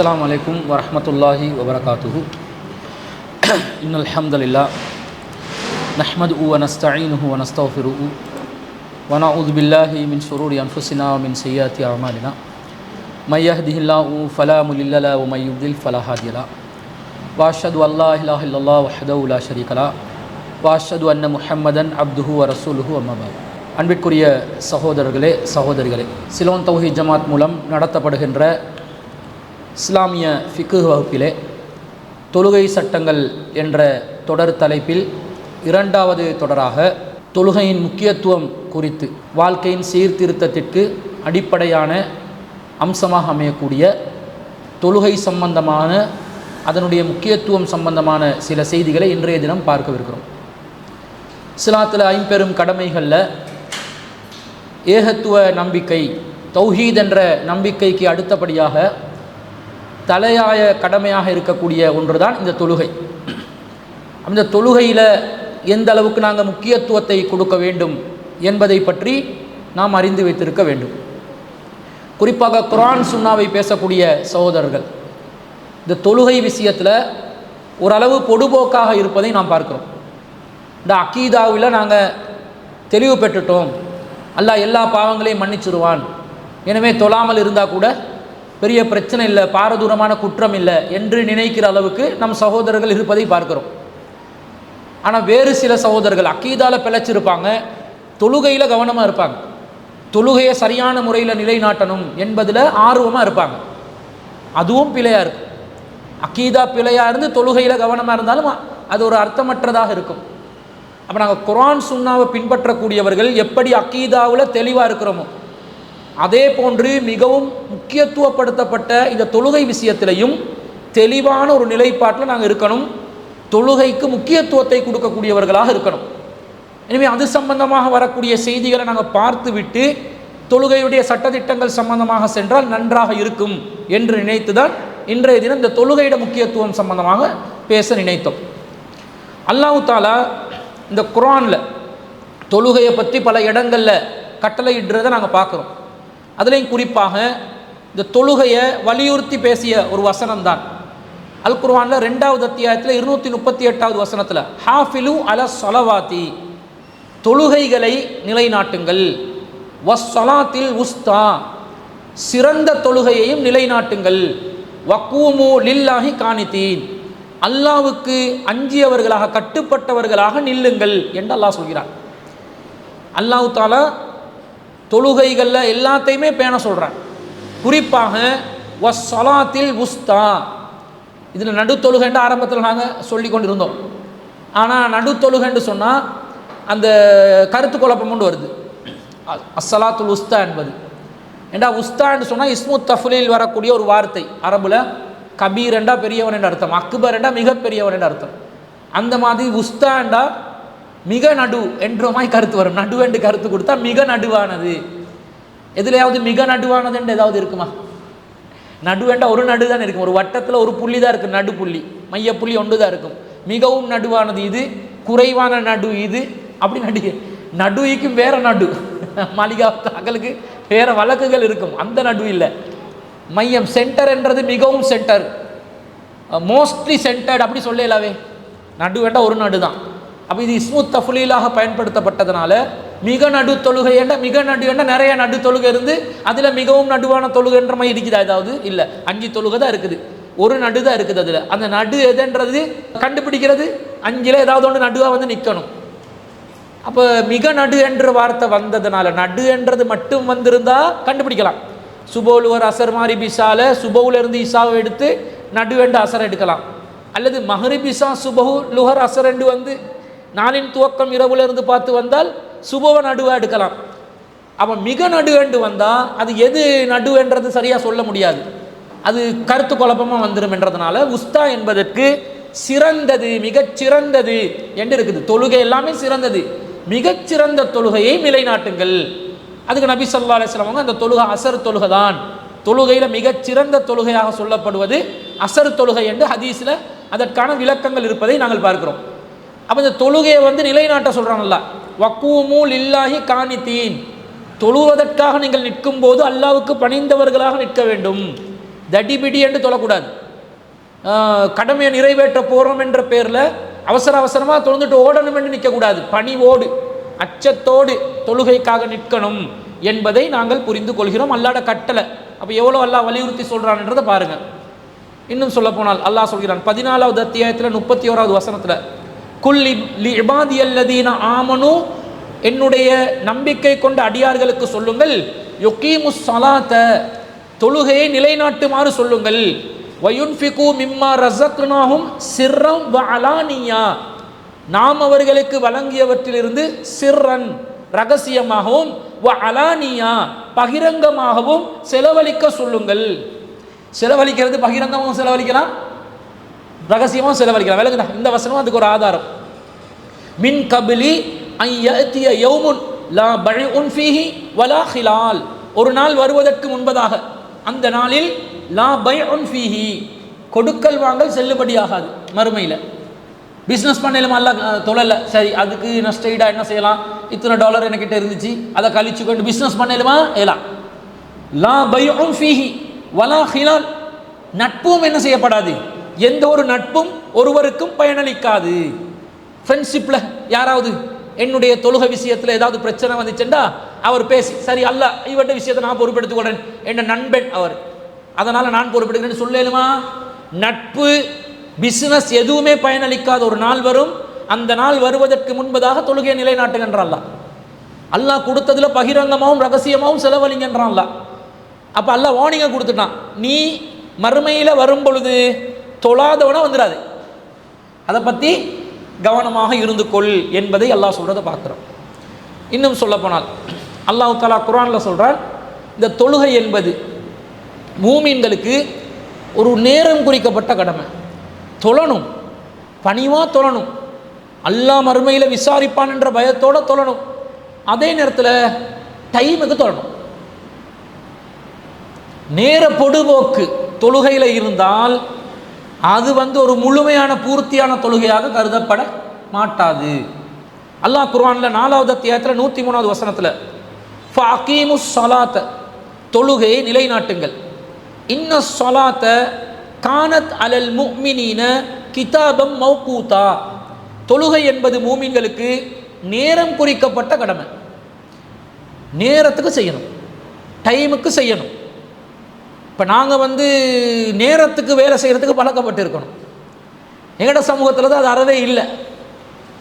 அஸ்ஸலாமு அலைக்கும் வரஹ்மத்துல்லாஹி வபரகாத்துஹு. இன்னல் ஹம்தலில்லாஹ் நஹ்மதுஹு வ நஸ்தஈனுஹு வ நஸ்தக்ஃபிருஹு வ நஊது பில்லாஹி மின் ஷுரூரி அன்ஃபுஸினா வ மின் ஸய்யிஆத்தி அஅமாலினா மை யஹ்திஹில்லாஹு ஃபலா முضில்ல லஹு வ மை யுض்லில் ஃபலா ஹாதிய லஹு வ அஷ்ஹது அல்லா இலாஹா இல்லல்லாஹ் வஹ்தஹு லா ஷரீக லஹு வ அஷ்ஹது அன்ன முஹம்மதன் அப்துஹு வ ரசூலுஹு அம்மா பஅத். அன்பிற்குரிய சகோதரர்களே, சகோதரிகளே, சிலோன் தௌஹீத் ஜமாத் மூலம் நடத்தப்படுகின்ற இஸ்லாமிய ஃபிக்ஹ் வகுப்பிலே தொழுகை சட்டங்கள் என்ற தொடர் தலைப்பில் இரண்டாவது தொடராக தொழுகையின் முக்கியத்துவம் குறித்து, வாழ்க்கையின் சீர்திருத்தத்திற்கு அடிப்படையான அம்சமாக அமையக்கூடிய தொழுகை சம்பந்தமான அதனுடைய முக்கியத்துவம் சம்பந்தமான சில செய்திகளை இன்றைய தினம் பார்க்கவிருக்கிறோம். இஸ்லாத்தில் ஐம்பெரும் கடமைகளில் ஏகத்துவ நம்பிக்கை, தௌஹீத் என்ற நம்பிக்கைக்கு அடுத்தபடியாக தலையாய கடமையாக இருக்கக்கூடிய ஒன்று தான் இந்த தொழுகை. அந்த தொழுகையில் எந்த அளவுக்கு நாங்கள் முக்கியத்துவத்தை கொடுக்க வேண்டும் என்பதை பற்றி நாம் அறிந்து வைத்திருக்க வேண்டும். குறிப்பாக குர்ஆன் சுன்னாவை பேசக்கூடிய சகோதரர்கள் இந்த தொழுகை விஷயத்தில் ஓரளவு பொடுபோக்காக இருப்பதை நாம் பார்க்கிறோம். இந்த அக்கீதாவில் நாங்கள் தெளிவு பெற்றுட்டோம், அல்லாஹ் எல்லா பாவங்களையும் மன்னிச்சிருவான், எனவே தொழாமல் இருந்தால் கூட பெரிய பிரச்சனை இல்லை, பாரதூரமான குற்றம் இல்லை என்று நினைக்கிற அளவுக்கு நம் சகோதரர்கள் இருப்பதை பார்க்கிறோம். ஆனால் வேறு சில சகோதரர்கள் அக்கீதாவில் பிழைச்சிருப்பாங்க, தொழுகையில் கவனமாக இருப்பாங்க, தொழுகையை சரியான முறையில் நிலைநாட்டணும் என்பதில் ஆர்வமாக இருப்பாங்க. அதுவும் பிழையாக இருக்கும். அக்கீதா பிழையாக இருந்து தொழுகையில் கவனமாக இருந்தாலும் அது ஒரு அர்த்தமற்றதாக இருக்கும். அப்போ நாங்கள் குர்ஆன் சுன்னாவை பின்பற்றக்கூடியவர்கள் எப்படி அக்கீதாவில் தெளிவாக இருக்கிறோமோ அதே போன்று மிகவும் முக்கியத்துவப்படுத்தப்பட்ட இந்த தொழுகை விஷயத்திலையும் தெளிவான ஒரு நிலைப்பாட்டில் நாங்கள் இருக்கணும். தொழுகைக்கு முக்கியத்துவத்தை கொடுக்கக்கூடியவர்களாக இருக்கணும். எனவே அது சம்பந்தமாக வரக்கூடிய செய்திகளை நாங்கள் பார்த்து விட்டு தொழுகையுடைய சட்டத்திட்டங்கள் சம்பந்தமாக சென்றால் நன்றாக இருக்கும் என்று நினைத்து தான் இன்றைய தினம் இந்த தொழுகையோட முக்கியத்துவம் சம்பந்தமாக பேச நினைத்தோம். அல்லாஹ் தஆலா இந்த குர்ஆனில் தொழுகையை பற்றி பல இடங்களில் கட்டளையிடுறதை நாங்கள் பார்க்குறோம். அதுலேயும் குறிப்பாக இந்த தொழுகையை வலியுறுத்தி பேசிய ஒரு வசனம் தான் அல் குர்ஆனில் 2வது அத்தியாயத்தில் 238வது வசனத்தில் ஹாஃபிலு அல ஸலவாத்தி, தொழுகைகளை நிலைநாட்டுங்கள், வஸ்ஸலாத்தில் உஸ்தா, சிறந்த தொழுகையையும் நிலைநாட்டுங்கள், வக்கூமு லில்லாஹி கானிதீன், அல்லாஹ்வுக்கு அஞ்சியவர்களாக கட்டுப்பட்டவர்களாக நில்லுங்கள் என்று அல்லாஹ் சொல்கிறான். அல்லாஹ் தஆலா தொழுகைகளில் எல்லாத்தையுமே பேண சொல்கிறான். குறிப்பாக வஸ்ஸலாத்தில் உஸ்தா, இதில் நடுத்தொழுகைன்ற ஆரம்பத்தில் நாங்கள் சொல்லி கொண்டிருந்தோம். ஆனால் நடுத்தொழுகைன்னு சொன்னால் அந்த கருத்து குழப்பம் கொண்டு வருது. அஸ்ஸலாத்துல் உஸ்தா என்பது ஏண்டா, உஸ்தான்னு சொன்னால் இஸ்மு தஃலீல் வரக்கூடிய ஒரு வார்த்தை. அரபுல கபீர் என்றா பெரியவன் என்ற அர்த்தம், அக்பர் என்றா மிக பெரியவன் என்ற அர்த்தம். அந்த மாதிரி உஸ்தா என்றா மிக நடு என்றுமாய் கருத்து வரும். நடு என்று கருத்து கொடுத்தா மிக நடுவானது. எதுலையாவது மிக நடுவானது என்று ஏதாவது இருக்குமா? நடு என்றால் ஒரு நடு தான் இருக்கும், ஒரு வட்டத்தில் ஒரு புள்ளி தான் இருக்குது, நடு புள்ளி, மைய புள்ளி ஒன்று தான் இருக்கும். மிகவும் நடுவானது இது, குறைவான நடு இது, அப்படி நடுக்கும் வேற நடு, மாளிகா அகலுக்கு வேற வழக்குகள் இருக்கும், அந்த நடு இல்லை. மையம் சென்டர் என்றது மிகவும் சென்டர், மோஸ்ட்லி சென்டர்ட் அப்படி சொல்லலாவே. நடு வேண்டாம் ஒரு நடு தான். அப்போ இது இஸ்மு தஃலீலாக பயன்படுத்தப்பட்டதுனால மிக நடு தொழுகை என்ற மிக நடு என்ற நிறைய நடு தொழுகை இருந்து அதில் மிகவும் நடுவான தொழுகை என்ற மாதிரி இருக்குதா? ஏதாவது இல்லை, 5 தொழுகை தான் இருக்குது, ஒரு நடு தான் இருக்குது. அதில் அந்த நடு எதுன்றது கண்டுபிடிக்கிறது 5ல் ஏதாவது ஒன்று நடுவாக வந்து நிற்கணும். அப்போ மிக நடு என்ற வார்த்தை வந்ததுனால நடு என்றது மட்டும் வந்திருந்தால் கண்டுபிடிக்கலாம். சுபோலுவர் அசர் மாரி பிசால சுபவுலேருந்து இசாவை எடுத்து நடு என்று அசர் எடுக்கலாம். அல்லது மஹ்ரிப் இசா சுபஹு லுஹர் அசர் என்று வந்து நாளின் துவக்கம் இரவுல இருந்து பார்த்து வந்தால் சுபவ நடுவாக எடுக்கலாம். அப்போ மிக நடு என்று வந்தால் அது எது நடு என்றது சரியாக சொல்ல முடியாது, அது கருத்து குழப்பமாக வந்துடும் என்றதுனால உஸ்தா என்பதற்கு சிறந்தது, மிகச்சிறந்தது என்று இருக்குது. தொழுகை எல்லாமே சிறந்தது, மிகச்சிறந்த தொழுகையை நிலைநாட்டுங்கள். அதுக்கு நபி ஸல்லல்லாஹு அலைஹி வஸல்லம் அந்த தொழுகை அசர் தொழுகை தான், தொழுகையில் மிகச்சிறந்த தொழுகையாக சொல்லப்படுவது அசர் தொழுகை என்று ஹதீஸில் அதற்கான விளக்கங்கள் இருப்பதை நாங்கள் பார்க்கிறோம். அப்போ இந்த தொழுகையை வந்து நிலைநாட்ட சொல்கிறாங்கல்ல, வக்கூமு லில்லாஹி கானிதீன், தொழுவதற்காக நீங்கள் நிற்கும் போது அல்லாஹ்வுக்கு பணிந்தவர்களாக நிற்க வேண்டும். தடிபிடி என்று சொல்லக்கூடாது. கடமையை நிறைவேற்ற போகிறோம் என்ற பேரில் அவசரமாக தொழுந்துட்டு ஓடணும் என்று நிற்கக்கூடாது. பணிவோடு அச்சத்தோடு தொழுகைக்காக நிற்கணும் என்பதை நாங்கள் புரிந்து கொள்கிறோம். அல்லாட கட்டளை. அப்போ எவ்வளோ அல்லாஹ் வலியுறுத்தி சொல்கிறான்ன்றதை பாருங்கள். இன்னும் சொல்ல போனால் அல்லாஹ் சொல்கிறான் 14வது அத்தியாயத்தில் 31வது வசனத்தில், குல் இபாதியல்லதீன ஆமனு, என்னுடைய நம்பிக்கை கொண்ட அடியார்களுக்கு சொல்லுங்கள், யுகீமுஸ் ஸலாத்த, தொழுகையை நிலைநாட்டுமாறு சொல்லுங்கள், வயுன்ஃபிகு மிம்மா ரஸக்னாஹும் சிர்ரம் வ அலானியா, நாம் அவர்களுக்கு வழங்கியவற்றிலிருந்து சிர்ரன் ரகசியமாகவும் வ அலானியா பகிரங்கமாகவும் செலவழிக்க சொல்லுங்கள். செலவழிக்கிறது பகிரங்கமாகவும் செலவழிக்கலாம், ரகசியமாகவும் செலவழிக்கலாம். விளங்குதா? இந்த வசனம் அதுக்கு ஒரு ஆதாரம். மின் கபிலி ஐயத்திய யௌமுன் லா பைஉன் ஃபீஹி வலா ஹிலால், ஒரு நாள் வருவதற்கு முன்பதாக, அந்த நாளில் லா பைஉன் ஃபீஹி, கொடுக்கல் வாங்கல் செல்லுபடியாகாது. மறுமையில் பிஸ்னஸ் பண்ணலும் அல்ல தொழல, சரி அதுக்கு நஷ்டஈடா என்ன செய்யலாம், இத்தனை டாலர் என்கிட்ட இருந்துச்சு அதை கழிச்சு கொண்டு பிஸ்னஸ் பண்ணலுமா ஏலாம். லா பைஉன் ஃபீஹி வலா ஹிலால், நட்பும் என்ன செய்யப்படாது, எந்த ஒரு நட்பும் ஒருவருக்கும் பயனளிக்காது. ஃப்ரெண்ட்ஷிப்பில் யாராவது என்னுடைய தொழுகை விஷயத்தில் ஏதாவது பிரச்சனை வந்துச்சுண்டா அவர் பேசி, சரி அல்ல இவட்ட விஷயத்தை நான் பொறுப்பெடுத்துக்கொள்றேன், என் நண்பன் அவர், அதனால் நான் பொறுப்பெடுக்கிறேன்னு சொல்லலுமா? நட்பு பிஸ்னஸ் எதுவுமே பயனளிக்காத ஒரு நாள் வரும். அந்த நாள் வருவதற்கு முன்பதாக தொழுகையை நிலைநாட்டுகின்றான் அல்லாஹ். கொடுத்ததில் பகிரங்கமாகவும் ரகசியமாகவும் செலவழிங்கன்றான் அல்லாஹ். அப்போ அல்லாஹ் வார்னிங்கை கொடுத்துட்டான், நீ மறுமையில் வரும் பொழுது தொழாதவனா வந்துடாது, அதை பற்றி கவனமாக இருந்து கொள் என்பதை அல்லாஹ் சொல்கிறத பார்க்குறோம். இன்னும் சொல்ல போனால் அல்லாஹ் தஆலா குர்ஆனில் சொல்கிறான், இந்த தொழுகை என்பது மூமின்களுக்கு ஒரு நேரம் குறிக்கப்பட்ட கடமை. தொழணும், பணிவாக தொழணும், அல்லாஹ் மறுமையில் விசாரிப்பான் என்ற பயத்தோடு தொழணும். அதே நேரத்தில் டைமுக்கு தொழணும். நேர பொடுபோக்கு தொழுகையில் இருந்தால் அது ஒரு முழுமையான பூர்த்தியான தொழுகையாக கருதப்பட மாட்டாது. அல்லாஹ் குர்ஆனில் 4வது அத்தியாயத்தில் 103வது வசனத்தில், ஃபஅகீமுஸ் ஸலாத்த, தொழுகையை நிலைநாட்டுங்கள், இன்ன ஸலாத்த கானத் அலல் முஃமினீன கிதாபம் மௌகூதா, தொழுகை என்பது மூமின்களுக்கு நேரம் குறிக்கப்பட்ட கடமை. நேரத்துக்கு செய்யணும், டைமுக்கு செய்யணும். இப்போ நாங்கள் நேரத்துக்கு வேலை செய்கிறதுக்கு பழக்கப்பட்டு இருக்கணும். எங்களோட சமூகத்தில் தான் அது அறவே இல்லை.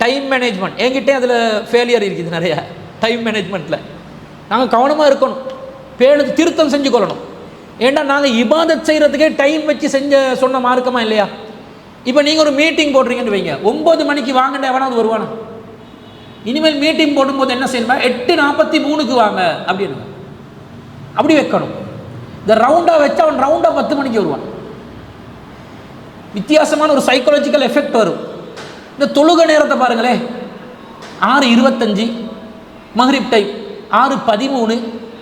டைம் மேனேஜ்மெண்ட் என்கிட்டே அதில் ஃபெயிலியர் இருக்குது நிறையா. டைம் மேனேஜ்மெண்ட்டில் நாங்கள் கவனமாக இருக்கணும், பேணுக்கு திருத்தம் செஞ்சு கொள்ளணும். ஏன்னா நாங்கள் இபாதத் செய்கிறதுக்கே டைம் வச்சு சொன்ன மார்க்கமாக இல்லையா? இப்போ நீங்கள் ஒரு மீட்டிங் போடுறீங்கன்னு வைங்க, 9 மணிக்கு வாங்கண்டா எவனாவது வருவானா? இனிமேல் மீட்டிங் போடும்போது என்ன செய்யணுமா, 8:43க்கு வாங்க அப்படின்னு அப்படி வைக்கணும். இந்த ரவுண்டாக வச்சா அவன் ரவுண்டாக 10 மணிக்கு வருவான். வித்தியாசமான ஒரு சைக்காலஜிக்கல் எஃபெக்ட் வரும். இந்த தொழுகை நேரத்தை பாருங்களேன், 6:25 மக்ரிப் டைம், 6:13,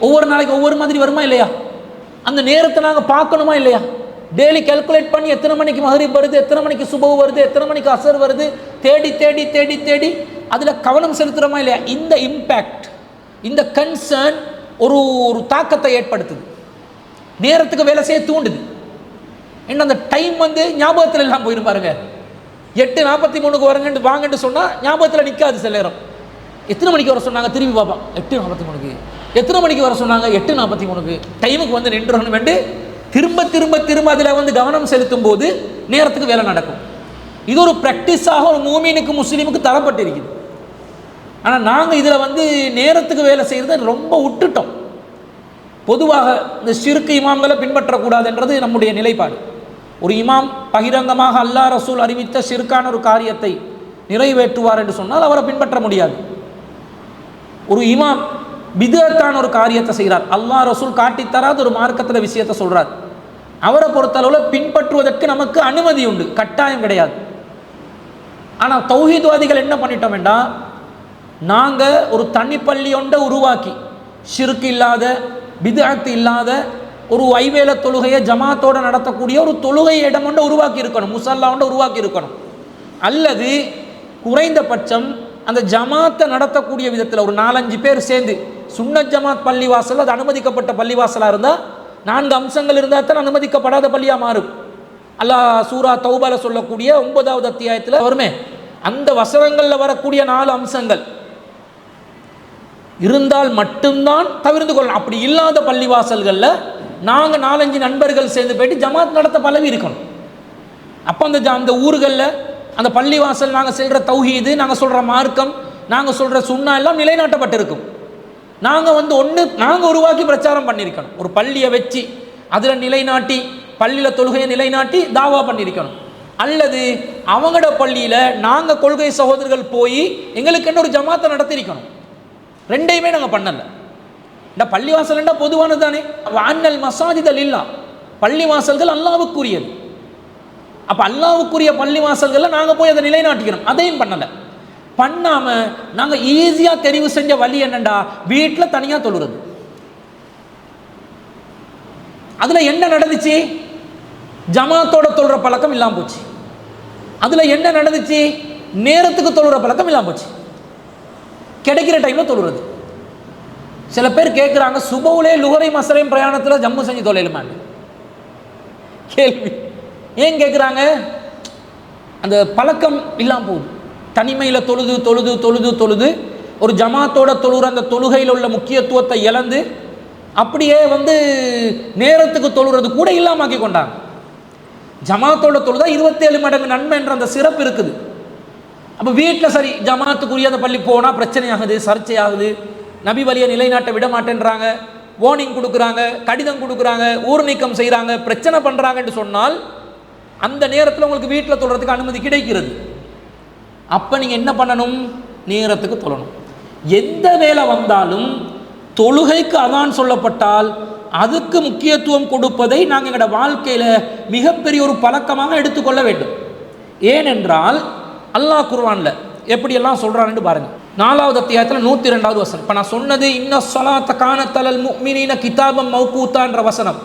ஒவ்வொரு நாளைக்கு ஒவ்வொரு மாதிரி வருமா இல்லையா? அந்த நேரத்தை நாங்கள் பார்க்கணுமா இல்லையா? டெய்லி கால்குலேட் பண்ணி எத்தனை மணிக்கு மக்ரிப் வருது, எத்தனை மணிக்கு சுபஹ் வருது, எத்தனை மணிக்கு அசர் வருது, தேடி தேடி தேடி தேடி அதில் கவனம் செலுத்துகிறோமா இல்லையா? இந்த இம்பேக்ட், இந்த கன்சர்ன் ஒரு தாக்கத்தை ஏற்படுத்துது, நேரத்துக்கு வேலை செய்ய தூண்டுது. என்ன அந்த டைம் ஞாபகத்தில் எல்லாம் போயிடும் பாருங்க. 8:43க்கு வரங்கன்னு வாங்கன்னு சொன்னால் ஞாபகத்தில் நிற்காது. சில நேரம் எத்தனை மணிக்கு வர சொன்னாங்க திரும்பி பார்ப்பான், 8:43க்கு. எத்தனை மணிக்கு வர சொன்னாங்க, 8:43க்கு. டைமுக்கு நின்றுணும் என்று திரும்ப திரும்ப திரும்ப அதில் கவனம் செலுத்தும் போது நேரத்துக்கு வேலை நடக்கும். இது ஒரு ப்ராக்டிஸாக ஒரு மூமினுக்கு முஸ்லீமுக்கு தரப்பட்டிருக்குது. ஆனால் நாங்கள் இதில் நேரத்துக்கு வேலை செய்கிறத ரொம்ப விட்டுட்டோம். பொதுவாக இந்த ஷிர்க் இமாம்களை பின்பற்றக்கூடாதுன்றது நம்முடைய நிலைப்பாடு. ஒரு இமாம் பகிரங்கமாக அல்லாஹ் ரசூல் அறிவித்த ஷிர்கான ஒரு காரியத்தை நிறைவேற்றுவார் என்று சொன்னால் அவரை பின்பற்ற முடியாது. ஒரு இமாம் பிதஅத்தான ஒரு காரியத்தை செய்கிறார், அல்லாஹ் ரசூல் காட்டித்தராத ஒரு மார்க்கத்தில் விஷயத்தை சொல்கிறார், அவரை பொறுத்தளவில் பின்பற்றுவதற்கு நமக்கு அனுமதி உண்டு, கட்டாயம் கிடையாது. ஆனால் தௌஹீத்வாதிகள் என்ன பண்ணிட்டோம் என்றால், நாங்கள் ஒரு தனிப்பள்ளி ஒன்றை உருவாக்கி ஷிர்க் இல்லாத பிதஅத் இல்லாத ஒரு ஐவேளை தொழுகையை ஜமாத்தோடு நடத்தக்கூடிய ஒரு தொழுகை இடம் ஒன்றை உருவாக்கி இருக்கணும், முசல்லா ஒன்றை உருவாக்கி இருக்கணும். அல்லது குறைந்தபட்சம் அந்த ஜமாத்தை நடத்தக்கூடிய விதத்தில் ஒரு 4-5 பேர் சேர்ந்து சுன்னத் ஜமாத் பள்ளிவாசல், அது அனுமதிக்கப்பட்ட பள்ளிவாசலாக இருந்தால் 4 அம்சங்கள் இருந்தால் தான் அனுமதிக்கப்படாத பள்ளியாக மாறும். அல்லாஹ் சூரா தௌபால சொல்லக்கூடிய 9வது அத்தியாயத்தில் வருமே, அந்த வசனங்களில் வரக்கூடிய 4 அம்சங்கள் இருந்தால் மட்டும்தான் தவிர்த்து கொள்ளணும். அப்படி இல்லாத பள்ளிவாசல்களில் நாங்கள் 4-5 நண்பர்கள் சேர்ந்து போயிட்டு ஜமாத் நடத்த பழகி இருக்கணும். அப்போ அந்த ஊர்களில் அந்த பள்ளிவாசல் நாங்கள் சொல்கிற தௌஹீது, நாங்கள் சொல்கிற மார்க்கம், நாங்கள் சொல்கிற சுன்னா எல்லாம் நிலைநாட்டப்பட்டிருக்கும். நாங்கள் உருவாக்கி பிரச்சாரம் பண்ணியிருக்கணும். ஒரு பள்ளியை வச்சு அதில் நிலைநாட்டி, பள்ளியில் தொழுகையை நிலைநாட்டி தாவா பண்ணியிருக்கணும். அல்லது அவங்களோட பள்ளியில் நாங்கள் கொள்கை சகோதரர்கள் போய் எங்களுக்கு என்ன ஒரு ஜமாத்தை நடத்தியிருக்கணும். ரெண்டையுமே நாங்கள் பண்ணலை. இந்த பள்ளிவாசல்னா பொதுவானது தானே. வான்னல் மசாஜிதல் இல்லா, பள்ளிவாசல்கள் அல்லாவுக்குரியது. அப்போ அல்லாவுக்குரிய பள்ளிவாசல்களில் நாங்கள் போய் அதை நிலைநாட்டிக்கணும். அதையும் பண்ணலை. பண்ணாமல் நாங்கள் ஈஸியாக தெரிவு செஞ்ச வழி என்னண்டா, வீட்டில் தனியாக தொழுறது. அதில் என்ன நடந்துச்சு? ஜமாத்தோட தொழுற பழக்கம் இல்லாமல் போச்சு. அதில் என்ன நடந்துச்சு? நேரத்துக்கு தொழுற பழக்கம் இல்லாமல் போச்சு. கிடைக்கிற டைமில் தொழுறது. சில பேர் கேட்குறாங்க, சுபவுலே லுகரை மசரையும் பிரயாணத்தில் ஜம்மு செஞ்சு தொலைலுமான்னு கேள்வி. ஏன் கேட்குறாங்க? அந்த பழக்கம் இல்லாமல் போகுது. தனிமையில் தொழுது தொழுது தொழுது தொழுது ஒரு ஜமாத்தோட தொழுற அந்த தொழுகையில் உள்ள முக்கியத்துவத்தை இழந்து அப்படியே நேரத்துக்கு தொழுறது கூட இல்லாமாக்கி கொண்டாங்க. ஜமாத்தோட தொழுதா 27 மடங்கு நன்மை என்ற அந்த சிறப்பு இருக்குது. அப்போ வீட்டில் சரி ஜமாத்துக்குரிய அந்த பள்ளி போனால் பிரச்சனையாகுது, சர்ச்சையாகுது, நபி வழியை நிலைநாட்ட விட மாட்டேன்றாங்க, வார்னிங் கொடுக்குறாங்க, கடிதம் கொடுக்குறாங்க, ஊர் நீக்கம் செய்கிறாங்க, பிரச்சனை பண்ணுறாங்கன்னு சொன்னால் அந்த நேரத்தில் உங்களுக்கு வீட்டில் தொழுறதுக்கு அனுமதி கிடைக்கிறது. அப்போ நீங்கள் என்ன பண்ணணும்? நேரத்துக்கு தொழணும். எந்த வேலை வந்தாலும் தொழுகைக்கு அதான் சொல்லப்பட்டால் அதுக்கு முக்கியத்துவம் கொடுப்பதை நாங்கள் எங்களோட வாழ்க்கையில் மிகப்பெரிய ஒரு பழக்கமாக எடுத்துக்கொள்ள வேண்டும். ஏனென்றால் அல்லாஹ் குர்ஆன்ல எப்படியெல்லாம் சொல்கிறான்னு பாருங்கள். 4வது அத்தியாயத்தில் 102வது வசனம். இப்போ நான் சொன்னது இன்ன ஸலாத்த கானத் அலல் முஃமினீன கிதாபம் மௌகூத்தா என்ற வசனம்,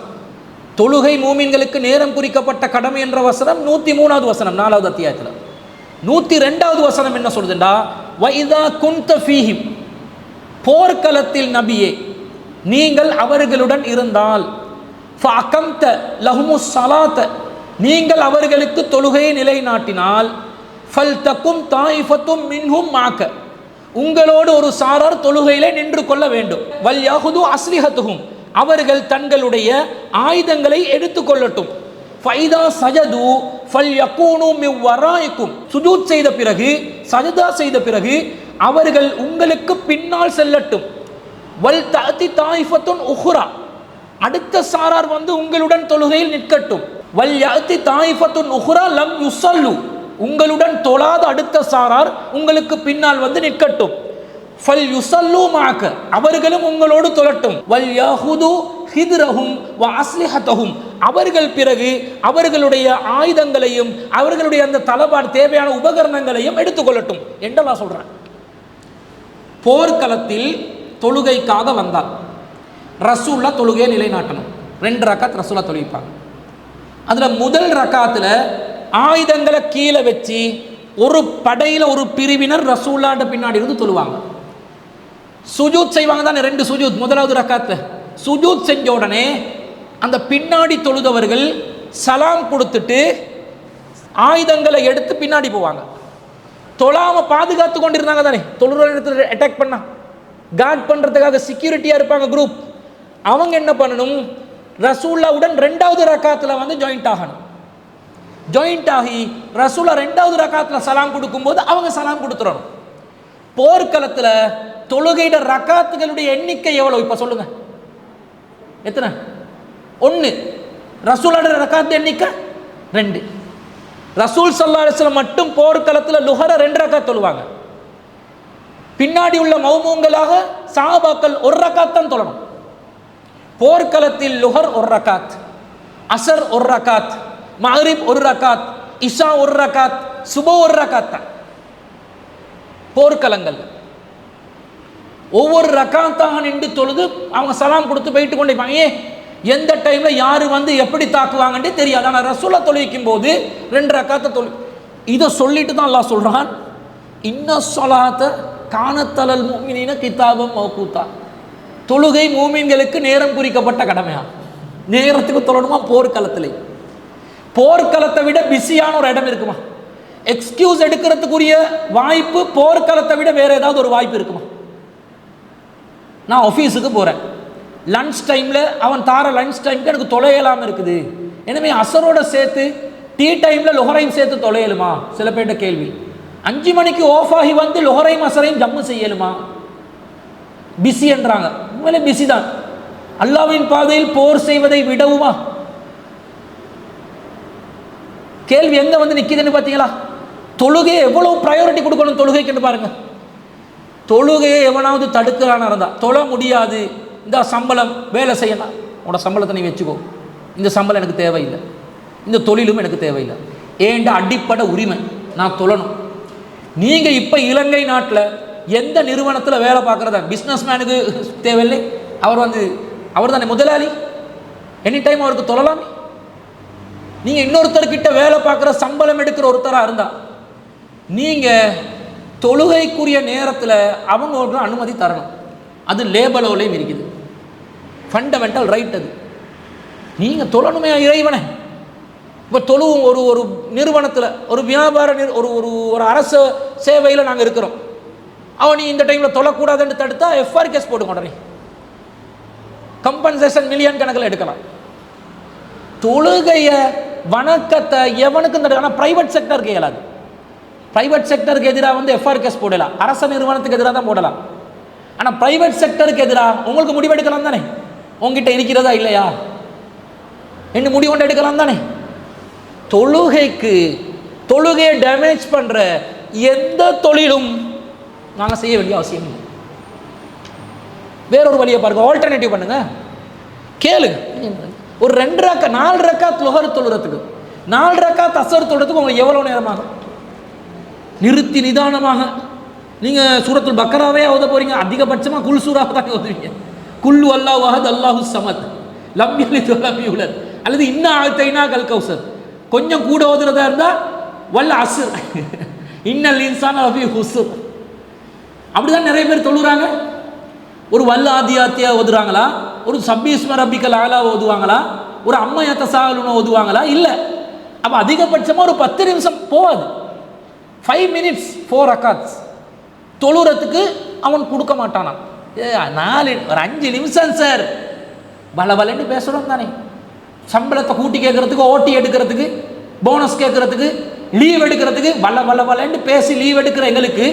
தொழுகை மூமின்களுக்கு நேரம் குறிக்கப்பட்ட கடமை என்ற வசனம் 103வது வசனம் 4வது அத்தியாயத்தில். 102வது வசனம் என்ன சொல்லுதுண்டா, வைதா குன்த ஃபீஹிம், போர்க்களத்தில் நபியே நீங்கள் அவர்களுடன் இருந்தால், ஃபஅகம்த லஹுமுஸ் ஸலாத்த, நீங்கள் அவர்களுக்கு தொழுகையை நிலைநாட்டினால், ஃபல்தகும் தாயிஃபத்தும் மின்ஹும் மாக்க, உங்களோடு ஒரு சாரார் தொழுகையிலே நின்று கொள்ள வேண்டும். வல் யஹுது அஸ்லிஹத்துஹும், அவர்கள் தங்களுடைய ஆயுதங்களை எடுத்துக்கொள்ளட்டும். ஃபைதா சஜது ஃபல்யகூனு மின் வராயிக்கும், சுஜூத் செய்த பிறகு, சஜதா செய்த பிறகு அவர்கள் உங்களுக்கு பின்னால் செல்லட்டும். வல் தஅதி தாயிஃபத்துன் உஹ்ரா, அடுத்த சாரார் உங்களுடன் தொழுகையில் நிற்கட்டும். வல் யஅதி தாயிஃபத்துன் உஹ்ரா லம் யுஸல்லு, உங்களுடன் தொழாத அடுத்த சாரார் உங்களுக்கு பின்னால் நிற்கட்டும். ஃபல் யுஸல்லு மஅக, அவர்களும் உங்களோடு தொழட்டும். வல் யஹுது ஹித்ரஹும் வ அஸ்லிஹத்தஹும், அவர்கள் பிறகு அவர்களுடைய ஆயுதங்களையும் அவர்களுடைய அந்த தலபார் தேவையான உபகரணங்களையும் எடுத்துக்கொள்ளட்டும் என்றெல்லாம் சொல்றான். போர்க்களத்தில் தொழுகைக்காக வந்தால் ரசூல்லா தொழுகையை நிலைநாட்டணும். 2 ரக்காத் ரசூல்லா தொழுவிப்பாங்க. அதில் முதல் ரக்காத்தில் ஆயுதங்களை கீழே வச்சு ஒரு படையில் ஒரு பிரிவினர் ரசூல்லாண்ட பின்னாடி இருந்து தொழுவாங்க. சுஜூத் செய்வாங்க தானே, 2 சுஜூத். முதலாவது ரக்காத்தில் சுஜூத் செஞ்ச உடனே அந்த பின்னாடி தொழுதவர்கள் சலாம் கொடுத்துட்டு ஆயுதங்களை எடுத்து பின்னாடி போவாங்க. தொழாமல் பாதுகாத்து கொண்டிருந்தாங்க தானே, தொழுற இடத்துல அட்டாக் பண்ணா கார்ட் பண்ணுறதுக்காக செக்யூரிட்டியாக இருப்பாங்க குரூப். அவங்க என்ன பண்ணணும்? ரசூல்லாவுடன் 2வது ரக்காத்தில் ஜாயிண்ட் ஆகணும். ஜாயிண்ட் ஆகி ரசூலா 2வது ரக்காத்தில் சலாம் கொடுக்கும்போது அவங்க சலாம் கொடுத்துடணும். போர்க்களத்தில் தொழுகையிட ரக்காத்துகளுடைய எண்ணிக்கை எவ்வளோ இப்போ சொல்லுங்க, எத்தனை? 1. ரசூலோட ரக்காத்து எண்ணிக்கை 2. ரசூல் ஸல்லல்லாஹு அலைஹி வஸல்லம் மட்டும் போர்க்களத்தில் லுஹர 2 ரக்காத் தொழுவாங்க. பின்னாடி உள்ள மௌமூங்களாக சஹாபாக்கள் 1 ரக்காத் தான் தொழணும். போர்க்களத்தில் லுஹர் 1 ரக்காத், அசர் 1 ரக்காத், மக்ரிப் 1 ரக்காத், இஷா 1 ரக்காத், சுபஹ் 1 ரக்காத் தான். போர்க்களங்கள் ஒவ்வொரு ரக்காத்தாக நின்று தொழுது அவங்க சலாம் கொடுத்து போயிட்டு கொண்டிருப்பாங்க. எந்த டைமில் யார் எப்படி தாக்குவாங்கன்னு தெரியாது. ஆனால் ரசூலா தொழுவிக்கும் போது 2 ரக்காத்தை இதை சொல்லிட்டு தான் அல்லாஹ் சொல்கிறான், இன்ன ஸலாத்த கானத் அலல் முஃமினீன கிதாபம் மௌகூத்தா, தொழுகை மூமின்களுக்கு நேரம் குறிக்கப்பட்ட கடமையா. நேரத்துக்கு தொழணுமா? போர்க்களத்தில். போர்க்களத்தை விட பிஸியான ஒரு இடம் இருக்குமா? எக்ஸ்கியூஸ் எடுக்கிறதுக்குரிய வாய்ப்பு போர்க்களத்தை விட வேற ஏதாவது ஒரு வாய்ப்பு இருக்குமா? நான் ஆஃபீஸுக்கு போகிறேன், லன்ச் டைமில் அவன் தார லன்ச் டைமுக்கு எனக்கு தொலையலாமல் இருக்குது, எனவே அசரோட சேர்த்து டீ டைமில் லொஹரையும் சேர்த்து தொலையலுமா? சில பேர்ட்ட கேள்வி. 5 மணிக்கு ஆஃப் ஆகி வந்து லொஹரையும் அசரையும் ஜம்மு செய்யலுமா? பிஸி என்றாங்க. உண்மையிலே பிஸி தான். அல்லாஹ்வின் பாதையில் போர் செய்வதை விடவுமா? கேள்வி எங்க வந்து நிக்குதுன்னு பார்த்தீங்களா? தொழுகையை எவ்வளவு ப்ரையாரிட்டி கொடுக்கணும் தொழுகைக்குன்னு பாருங்க. தொழுகையை எவனாவது தடுக்கிறானா இருந்தா தொழ முடியாது, இந்த சம்பளம் வேலை செய்யலாம், உன்னோட சம்பளத்தை நீ வச்சுக்கோ, இந்த சம்பளம் எனக்கு தேவையில்லை, இந்த தொழிலும் எனக்கு தேவையில்லை, ஏண்ட அடிப்படை உரிமை நான் தொழணும். நீங்கள் இப்போ இலங்கை நாட்டில் எந்த நிறுவனத்தில் வேலை பார்க்குறதா பிஸ்னஸ் மேனுக்கு தேவையில்லை, அவர் தானே முதலாளி, எனி டைம் அவருக்கு தொழலாமே. நீங்கள் இன்னொருத்தர்கிட்ட வேலை பார்க்குற சம்பளம் எடுக்கிற ஒருத்தராக இருந்தால் நீங்கள் தொழுகைக்குரிய நேரத்தில் அவங்களுக்கு அனுமதி தரணும். அது லேபலோலையும் இருக்குது, ஃபண்டமெண்டல் ரைட் அது. நீங்கள் தொழணுமே இறைவனை. இப்போ தொழுவும் ஒரு நிறுவனத்தில் ஒரு வியாபார ஒரு ஒரு அரசு சேவையில் நாங்கள் இருக்கிறோம், அவன் நீ இந்த டைமில் தொழக்கூடாதுன்னு தடுத்தா எஃப்ஆர் கேஸ் போட்டு உடனே கம்பன்சேஷன் மில்லியன் கணக்கில் எடுக்கலாம். தொழுகைய வணக்கத்தை எவனுக்கும் தடுக்க. ஆனால் பிரைவேட் செக்டருக்கு இயலாது. பிரைவேட் செக்டருக்கு எதிராக வந்து எஃப்ஆர் கேஸ் போடலாம், அரசு நிறுவனத்துக்கு எதிராக தான் போடலாம். ஆனால் பிரைவேட் செக்டருக்கு எதிராக உங்களுக்கு முடிவெடுக்கலாம் தானே, உங்ககிட்ட இருக்கிறதா இல்லையா என்ன முடிவு கொண்டு எடுக்கலாம் தானே. தொழுகையை டேமேஜ் பண்ற எந்த தொழிலும் நாங்கள் செய்ய வேண்டிய அவசியம் இல்லை. வேறொரு வழியை பாருங்க, ஆல்டர்னேட்டிவ் பண்ணுங்க, கேளுங்க. ஒரு 2 ரக்காத் 4 ரக்காத் லுஹர் தொழுறதுக்கு 4 ரக்காத் அஸ்ர் தொழுறதுக்கு உங்களுக்கு எவ்வளவு நேரமாகும்? நிறுத்தி நிதானமாக நீங்கள் சூரத்துல் பக்கராவே ஓத போறீங்க, அதிகபட்சமாக குல் சூராவை தான் ஓதுவீங்க. குல்லு அல்லாஹு அஹத் அல்லாஹு ஸமத் லம் யலித் வலம் யூலத் அல்லது இன்னா அஅதைனா கல் கௌசர். கொஞ்சம் கூட ஓதுறதா இருந்தால் வல் அஸ்ர் இன்னல் இன்சான லஃபீ ஹுஸ்ர். அப்படிதான் நிறைய பேர் தொழுறாங்க. ஒரு வல்ல ஆதியாத்தியா ஓதுறாங்களா, ஒரு சப்பீஸ்ம ரப்பிக்கல் ஆலா ஓதுவாங்களா, ஒரு அம்மா யத்தசாலுன ஓதுவாங்களா? இல்லை. அப்போ அதிகபட்சமாக ஒரு 10 நிமிஷம் போகாது, 5 minutes 4 ரக்காத்ஸ் தொழுறதுக்கு அவன் கொடுக்க மாட்டானா. 5 நிமிஷம் சார் பலபலன்னு பேசுகிறோம் தானே. சம்பளத்தை கூட்டி கேட்கறதுக்கு, ஓட்டி எடுக்கிறதுக்கு, போனஸ் கேட்கறதுக்கு, லீவ் எடுக்கிறதுக்கு பலபலன்னு பேசி லீவ் எடுக்கிற எங்களுக்கு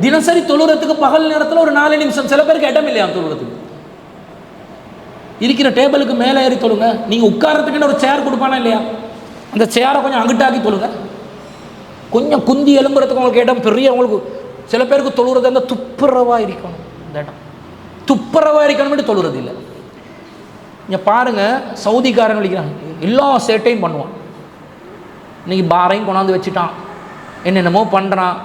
தினசரி தொழுறதுக்கு பகல் நேரத்தில் ஒரு 4 நிமிஷம். சில பேருக்கு இடம் இல்லையா தொழுறதுக்கு? இருக்கிற டேபிளுக்கு மேலே ஏறி தொழுங்க. நீங்கள் உட்காரத்துக்குன்னு ஒரு சேர் கொடுப்பானா இல்லையா, அந்த சேரை கொஞ்சம் அங்கிட்டாக்கி தொழுங்க. கொஞ்சம் குந்தி எலும்புறதுக்கு உங்களுக்கு இடம் பெரிய. உங்களுக்கு சில பேருக்கு தொழுறது அந்த துப்புரவாக இருக்கணும், இந்த இடம் துப்புரவாக இருக்கணும்னு தொழுறது இல்லை. இங்கே பாருங்கள், சவுதிக்காரன் விழிக்கிறான், எல்லா சேட்டையும் பண்ணுவான். இன்னைக்கு பாரையும் கொண்டாந்து வச்சுட்டான், என்னென்னமோ பண்ணுறான்,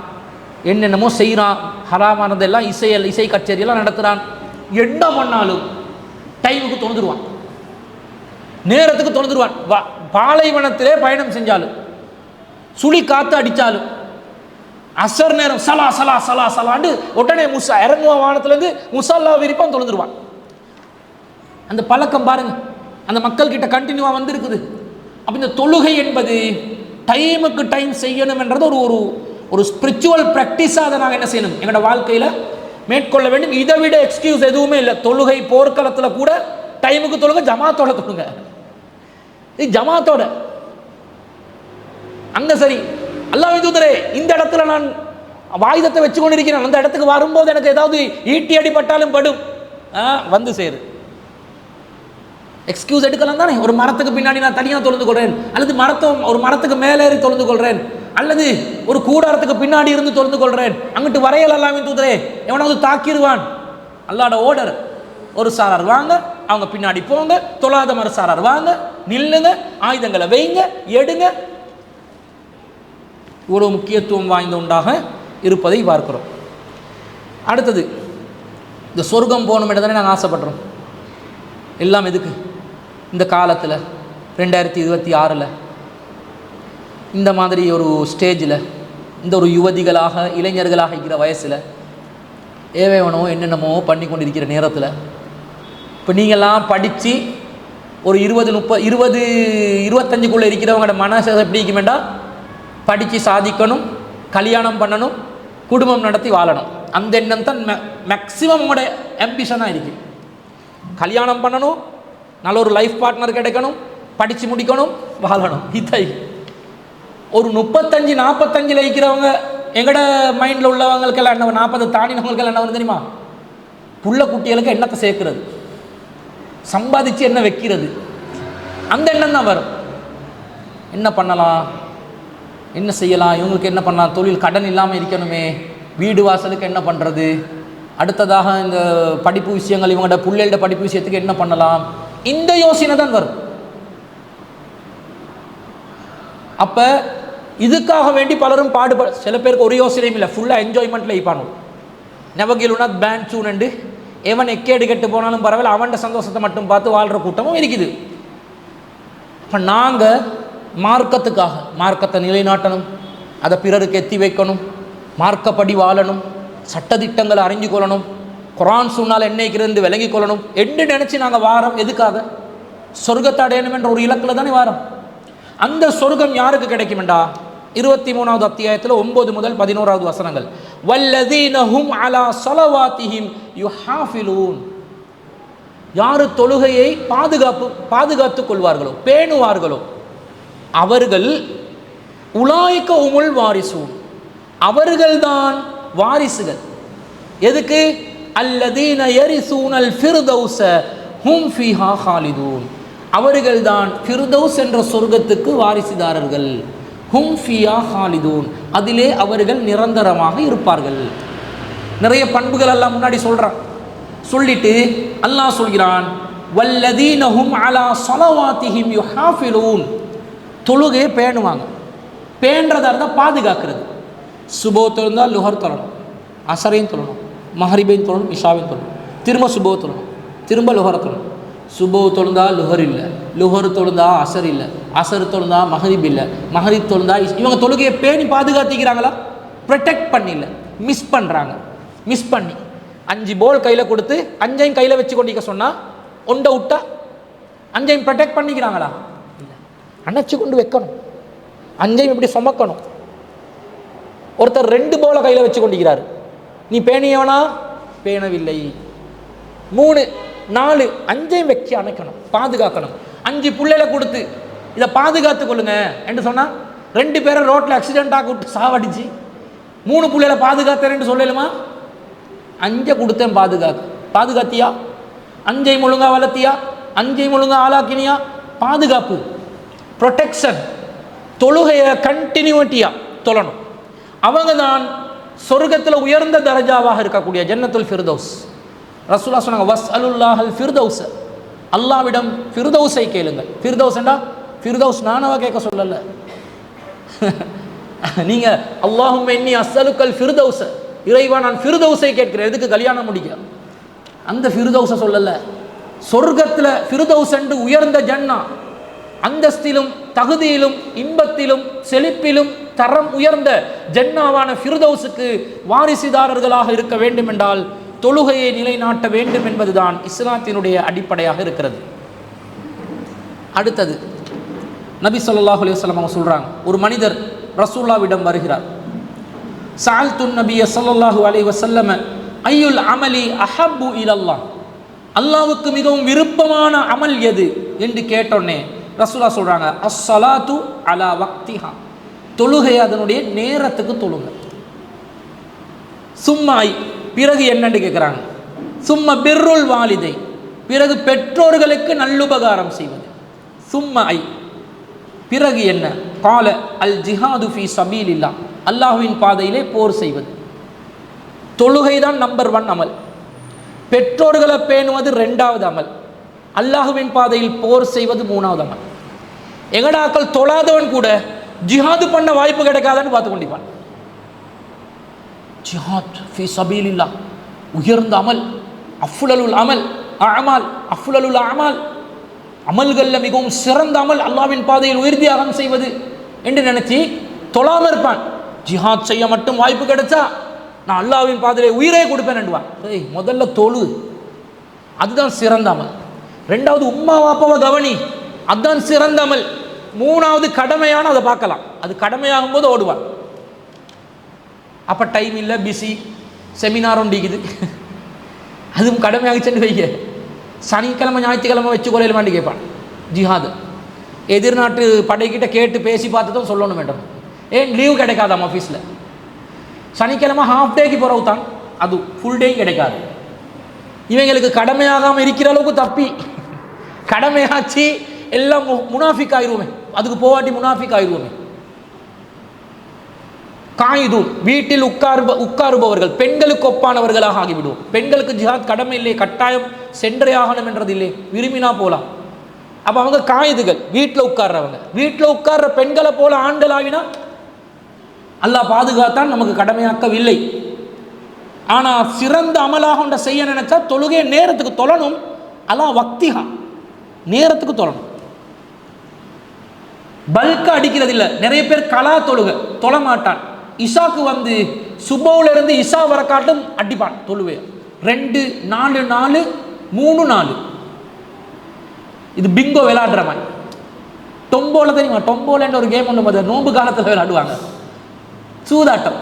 என்னென்னமோ செய்கிறான், ஹராமானதெல்லாம் இசை கச்சேரியெல்லாம் நடத்துகிறான். என்ன பண்ணாலும் டைமுக்கு தொழுதுருவான், நேரத்துக்கு தொழுதுருவான். பாலைவனத்திலே பயணம் செஞ்சாலும், சுழி காற்று அடித்தாலும், அசர் நேரம் சலா சலா சலா சலாண்டு உடனே இறங்குவான் வானத்துலேருந்து, முசல்லா விரிப்பான், தொழுதுருவான். அந்த பழக்கம் பாருங்க, அந்த மக்கள் கிட்ட கண்டினியூவாக வந்திருக்குது. அப்போ இந்த தொழுகை என்பது டைமுக்கு டைம் செய்யணும் என்றது ஒரு ஸ்பிரிச்சுவல் ப்ராக்டிஸாக அதை நாங்கள் என்ன செய்யணும், எங்களோட வாழ்க்கையில் மேற்கொள்ள வேண்டும். இதை விட எக்ஸ்கியூஸ் எதுவுமே இல்லை. தொழுகை போர்க்களத்தில் கூட டைமுக்கு தொழுக, ஜமாத்தோட தொழுங்க. இது ஜமாத்தோட அங்க சரி, அல்லாஹ்வின் தூதரே இந்த இடத்துல நான் வாயுதத்தை வச்சு கொண்டு இருக்கிறேன், அந்த இடத்துக்கு வரும்போது எனக்கு ஏதாவது ஈட்டி அடிபட்டாலும் படும், வந்து சேரு. எக்ஸ்கியூஸ் எடுக்கலாம் தானே. ஒரு மரத்துக்கு பின்னாடி நான் தனியாக தொழுந்து கொள்றேன், அல்லது ஒரு மரத்துக்கு மேலேறி தொழுந்து கொள்றேன், அல்லது ஒரு கூடாரத்துக்கு பின்னாடி இருந்து தொழுந்து கொள்றேன், அங்கிட்டு வரையல் அல்லாஹ்வின் தூதரே எவனாவது தாக்கிடுவான். அல்லாஹ்வோட ஓர்டர், ஒரு சாரார் வாங்க, அவங்க பின்னாடி போங்க, தொழாத மறு சாரார் வாங்க, நில்லுங்க, ஆயுதங்களை வைங்க, எடுங்க. இவ்வளவு முக்கியத்துவம் வாய்ந்த ஒன்றாக இருப்பதை பார்க்கிறோம். அடுத்தது, இந்த சொர்க்கம் போகணும் என்று தானே நாங்கள் ஆசைப்படுறோம். எல்லாம் எதுக்கு? இந்த காலத்தில் 2026 இந்த மாதிரி ஒரு ஸ்டேஜில், இந்த ஒரு யுவதிகளாக இளைஞர்களாக இருக்கிற வயசில் ஏவேவனோ என்னென்னமோ பண்ணி கொண்டிருக்கிற நேரத்தில், இப்போ நீங்கள்லாம் படித்து ஒரு 20-25 இருக்கிறவங்களோட மனசை எப்படி இருக்க வேண்டாம், படித்து சாதிக்கணும், கல்யாணம் பண்ணணும், குடும்பம் நடத்தி வாழணும். அந்த எண்ணம் தான் மேக்சிமம் உங்களோட ஆம்பிஷனாக இருக்குது. கல்யாணம் பண்ணணும், நல்ல ஒரு லைஃப் பார்ட்னர் கிடைக்கணும், படித்து முடிக்கணும், வாழணும். இதை ஒரு 35-45 இருக்கிறவங்க எங்கட மைண்டில் உள்ளவங்களுக்கெல்லாம் என்ன, 40 தாண்டினவங்களுக்கெல்லாம் என்ன வரும் தெரியுமா? புள்ள குட்டிகளுக்கு எண்ணத்தை சேர்க்கிறது, சம்பாதிச்சு என்ன வைக்கிறது, அந்த எண்ணம் தான் வரும். என்ன பண்ணலாம், என்ன செய்யலாம், இவங்களுக்கு என்ன பண்ணலாம், தொழில் கடன் இல்லாமல் இருக்கணுமே, வீடு வாசலுக்கு என்ன பண்ணுறது, அடுத்ததாக இந்த படிப்பு விஷயங்கள், இவங்களோட பிள்ளைகளோட படிப்பு விஷயத்துக்கு என்ன பண்ணலாம், இந்த யோசனை தான் வரும். அப்போ இதுக்காக வேண்டி பலரும் பாடுபட, சில பேருக்கு ஒரு யோசனையும் இல்லை, ஃபுல்லாக என்ஜாய்மெண்ட்டில் இருப்பானு. நவகிலுனா பேண்ட் சூனண்டு எவன் எக்கேடு கெட்டு போனாலும் பரவாயில்ல, அவன்கிட்ட சந்தோஷத்தை மட்டும் பார்த்து வாழ்கிற கூட்டமும் இருக்குது. இப்போ நாங்கள் மார்க்கத்துக்காக, மார்க்கத்தை நிலைநாட்டணும், அதை பிறருக்கு எத்தி வைக்கணும், மார்க்கப்படி வாழணும், சட்டதிட்டங்களை அறிஞ்சு கொள்ளணும், குரான் சொன்னால் என்னைக்கிறது விளங்கி கொள்ளணும் என்று நினச்சி நாங்கள் வாரம். எதுக்காக? சொர்க்கத்தை அடையணும் என்ற ஒரு இலக்கில் தானே வாரம். அந்த சொர்க்கம் யாருக்கு கிடைக்குமெண்டா 23வது அத்தியாயத்தில் 9 முதல் 11வது வசனங்கள். வல்லதீன ஹும் அலா ஸலவாத்திஹிம் யுஹாஃபிலூன், யாரு தொழுகையை பாதுகாத்துக் கொள்வார்களோ, பேணுவார்களோ, அவர்கள் உலாயிக உமுல் வாரிசூன், அவர்கள்தான் வாரிசுகள். எதுக்கு? அல்லதீன யரிசூனல் ஃபிர்தௌஸ ஹும் ஃபீஹா ஹாலிதூன், அவர்கள்தான் ஃபிர்தௌஸ் என்ற சொர்க்கத்துக்கு வாரிசுதாரர்கள். ஹும் ஃபியா ஹாலிதூன், அதிலே அவர்கள் நிரந்தரமாக இருப்பார்கள். நிறைய பண்புகள் எல்லாம் முன்னாடி சொல்கிறான். சொல்லிட்டு அல்லாஹ் சொல்கிறான், வல்லதீன ஹும் அலா ஸலவாத்திஹிம் யுஹாஃபிலூன், தொழுகையை பேணுவாங்க. பேன்றதா இருந்தால் பாதுகாக்கிறது. சுபோ தொழுந்தால் லுஹர் தொழணும், அசரையும் தொழணும், மஹரிபையும் தொழணும், இஷாவையும் தொழணும், திரும்ப சுபோ தொழணும், திரும்ப லுஹரை தொழணும். சுபோ தொழுந்தா லுஹர் இல்லை, லுஹர் தொழுந்தா அசர் இல்லை, அசர் தொழுந்தா மஹரிப் இல்லை, மஹரிப் தொழுந்தா இவங்க தொழுகையை பேணி பாதுகாத்திக்கிறாங்களா? ப்ரொடெக்ட் பண்ணில்ல, மிஸ் பண்ணுறாங்க. மிஸ் பண்ணி 5 போல் கையில் கொடுத்து 5ஐயும் கையில் வச்சு கொண்டிருக்க சொன்னால் ஒண்டை விட்டா 5ஐயும் ப்ரொடெக்ட் பண்ணிக்கிறாங்களா? இல்லை, அணைச்சி கொண்டு வைக்கணும், 5ஐயும் இப்படி சுமக்கணும். ஒருத்தர் 2 போல கையில் வச்சு கொண்டிருக்கிறார், நீ பேணியவனா? பேணவில்லை. 3, 4, 5ஐயும் வச்சு அணைக்கணும், பாதுகாக்கணும். 5 பிள்ளைகளை கொடுத்து இதை பாதுகாத்து கொள்ளுங்க என்று சொன்னால் 2 பேரை ரோட்டில் ஆக்சிடென்ட்டாக விட்டு சாவடிச்சு 3 பிள்ளைகளை பாதுகாத்தேன்னு சொல்லலுமா? 5 கொடுத்தேன் பாதுகாத்தியா? 5ஐயும் ஒழுங்கா வளர்த்தியா? 5ஐயும் ஒழுங்கா ஆளாக்கினியா? பாதுகாப்பு, ப்ரொடெக்ஷன். தொழுகையை கண்டினியூட்டியா தொழணும். அவங்க தான் சொர்க்கத்தில் உயர்ந்த தரஜாவாக இருக்கக்கூடிய ஜன்னத்துல் ஃபிர்தௌஸ். ரசூலுல்லாஹ் சொன்னாங்க, வஸ்அலுல்லாஹல் ஃபிர்தௌஸ, அல்லாஹ்விடம் ஃபிர்தௌஸை கேளுங்கள். ஃபிர்தௌஸ்ண்டா ஃபிர்தௌஸ் நானவா கேட்க சொல்லல, நீங்க அல்லாஹும்ம இன்னி அஸ்அலுக்கல் ஃபிர்தௌஸ, இறைவா நான் ஃபிர்தௌஸை கேட்கிறேன். எதுக்கு? கல்யாணம் முடிக்க. அந்த ஃபிர்தௌஸை சொல்லல, சொர்க்கத்தில் ஃபிர்தௌஸ் என்று உயர்ந்த ஜன்னா, அந்தஸ்திலும் தகுதியிலும் இன்பத்திலும் செழிப்பிலும் தரம் உயர்ந்த ஜன்னாவான ஃபிர்தௌஸுக்கு வாரிசுதாரர்களாக இருக்க வேண்டும் என்றால் தொழுகையை நிலைநாட்ட வேண்டும் என்பதுதான் இஸ்லாத்தினுடைய அடிப்படையாக இருக்கிறது. அடுத்தது நபி ஸல்லல்லாஹு அலைஹி வஸல்லம் அவங்க சொல்றாங்க, ஒரு மனிதர் ரசூலுல்லாஹ்விடம் வருகிறார். சஅல்துன் நபிய ஸல்லல்லாஹு அலைஹி வஸல்லம் ஐயுல் அமலி அஹப்பு இலல்லாஹ், அல்லாஹ்வுக்கு மிகவும் விருப்பமான அமல் எது என்று கேட்டோன்னே ரசூலுல்லாஹ் சொல்றாங்க, அஸ்ஸலாத்து அலா வக்திஹா, தொழுகை அதனுடைய நேரத்துக்கு தொழுங்க. சும்மாய், பிறகு என்னன்னு கேட்குறாங்க, சும்மா பிர்ருல் வாலிதை, பிறகு பெற்றோர்களுக்கு நல்லுபகாரம் செய்வது. சும்மாய், பிறகு என்ன? கால அல் ஜிஹாது ஃபி சபீலில்லாஹ், அல்லாஹ்வின் பாதையிலே போர் செய்வது. தொழுகை தான் நம்பர் 1 அமல், பெற்றோர்களை பேணுவது 2வது அமல், அல்லாஹ்வின் பாதையில் போர் செய்வது 3வது அமல். எங்கடாக்கள் தொழாதவன் கூட ஜிஹாது பண்ண வாய்ப்பு கிடைக்காதான்னு பார்த்து கொண்டிருப்பான். ஜிஹாத் ஃபி சபீலில்லாஹ் உயர்ந்த அமல், அஃலலுல் அமல் அமால், அஃலலுல் அமால், அமல்களில் மிகவும் சிறந்த அமல் அல்லாஹ்வின் பாதையில் உயிர் தியாகம் செய்வது என்று நினைச்சி தொழாமல் இருப்பான். ஜிஹாத் செய்ய மட்டும் வாய்ப்பு கிடைச்சா நான் அல்லாஹ்வின் பாதையிலே உயிரே கொடுப்பேன் என்றுவான். முதல்ல தொழு, அதுதான் சிறந்த அமல். ரெண்டாவது உம்மா வாப்பாவை கவனி, அதுதான் சிறந்த அமல். மூணாவது கடமையான அதை பார்க்கலாம், அது கடமையாகும் போது ஓடுவான். அப்போ டைம் இல்லை, பிஸி, செமினார் ஒண்டிக்குது, அதுவும் கடமையாகிச்சுன்னு வைக்க. சனிக்கிழமை ஞாயிற்றுக்கிழமை வச்சு கொள்ளையிலுமான்னு கேட்பான். ஜிஹாது எதிர்நாட்டு படைக்கிட்ட கேட்டு பேசி பார்த்து தான் சொல்லணும் வேண்டாம். ஏன் லீவ் கிடைக்காதாம் ஆஃபீஸில்? சனிக்கிழமை ஹாஃப் டேக்கு பிறகு தான், அது ஃபுல் டே கிடைக்காது. இவங்களுக்கு கடமையாகாமல் இருக்கிற அளவுக்கு தப்பி கடமையாச்சு எல்லாம் முனாஃபிக் ஆயிடுவோமே, அதுக்கு போவாட்டி முனாஃபிக் ஆயிடுவோமே. காயிதும் வீட்டில் உட்காருபவர்கள் பெண்களுக்கு ஒப்பானவர்களாக ஆகிவிடுவோம். பெண்களுக்கு ஜிஹாத் கடமை இல்லை, கட்டாயம் சென்றே ஆகணும் என்றது இல்லை, விரும்பினா போகலாம். அப்போ அவங்க காயிதுகள், வீட்டில் உட்கார்றவங்க. வீட்டில் உட்கார்ற பெண்களை போல ஆண்கள் ஆகினா அல்லாஹ் பாதுகாத்தான், நமக்கு கடமையாக்கவில்லை. ஆனால் சிறந்த அமலாக ஒன்றை செய்ய நினைச்சா தொழுகையை நேரத்துக்கு தொழணும். அல்லாஹ் வக்திஹா, நேரத்துக்கு தொழணும். பல்க அடிக்கிறது இல்லை. நிறைய பேர் கலா தொழ மாட்டான். இஷாக்கு வந்து சுபோல இருந்து இஷா வர காட்டும் அடிப்பான் தொழுவே. 2 4 4 3 4. இது பிங்கோ விளையாடுற மாதிரி. டொம்போல தெரியுமா? டொம்போலன்ற ஒரு கேம் ஒன்று நோம்பு காலத்தில் விளையாடுவாங்க, சூதாட்டம்.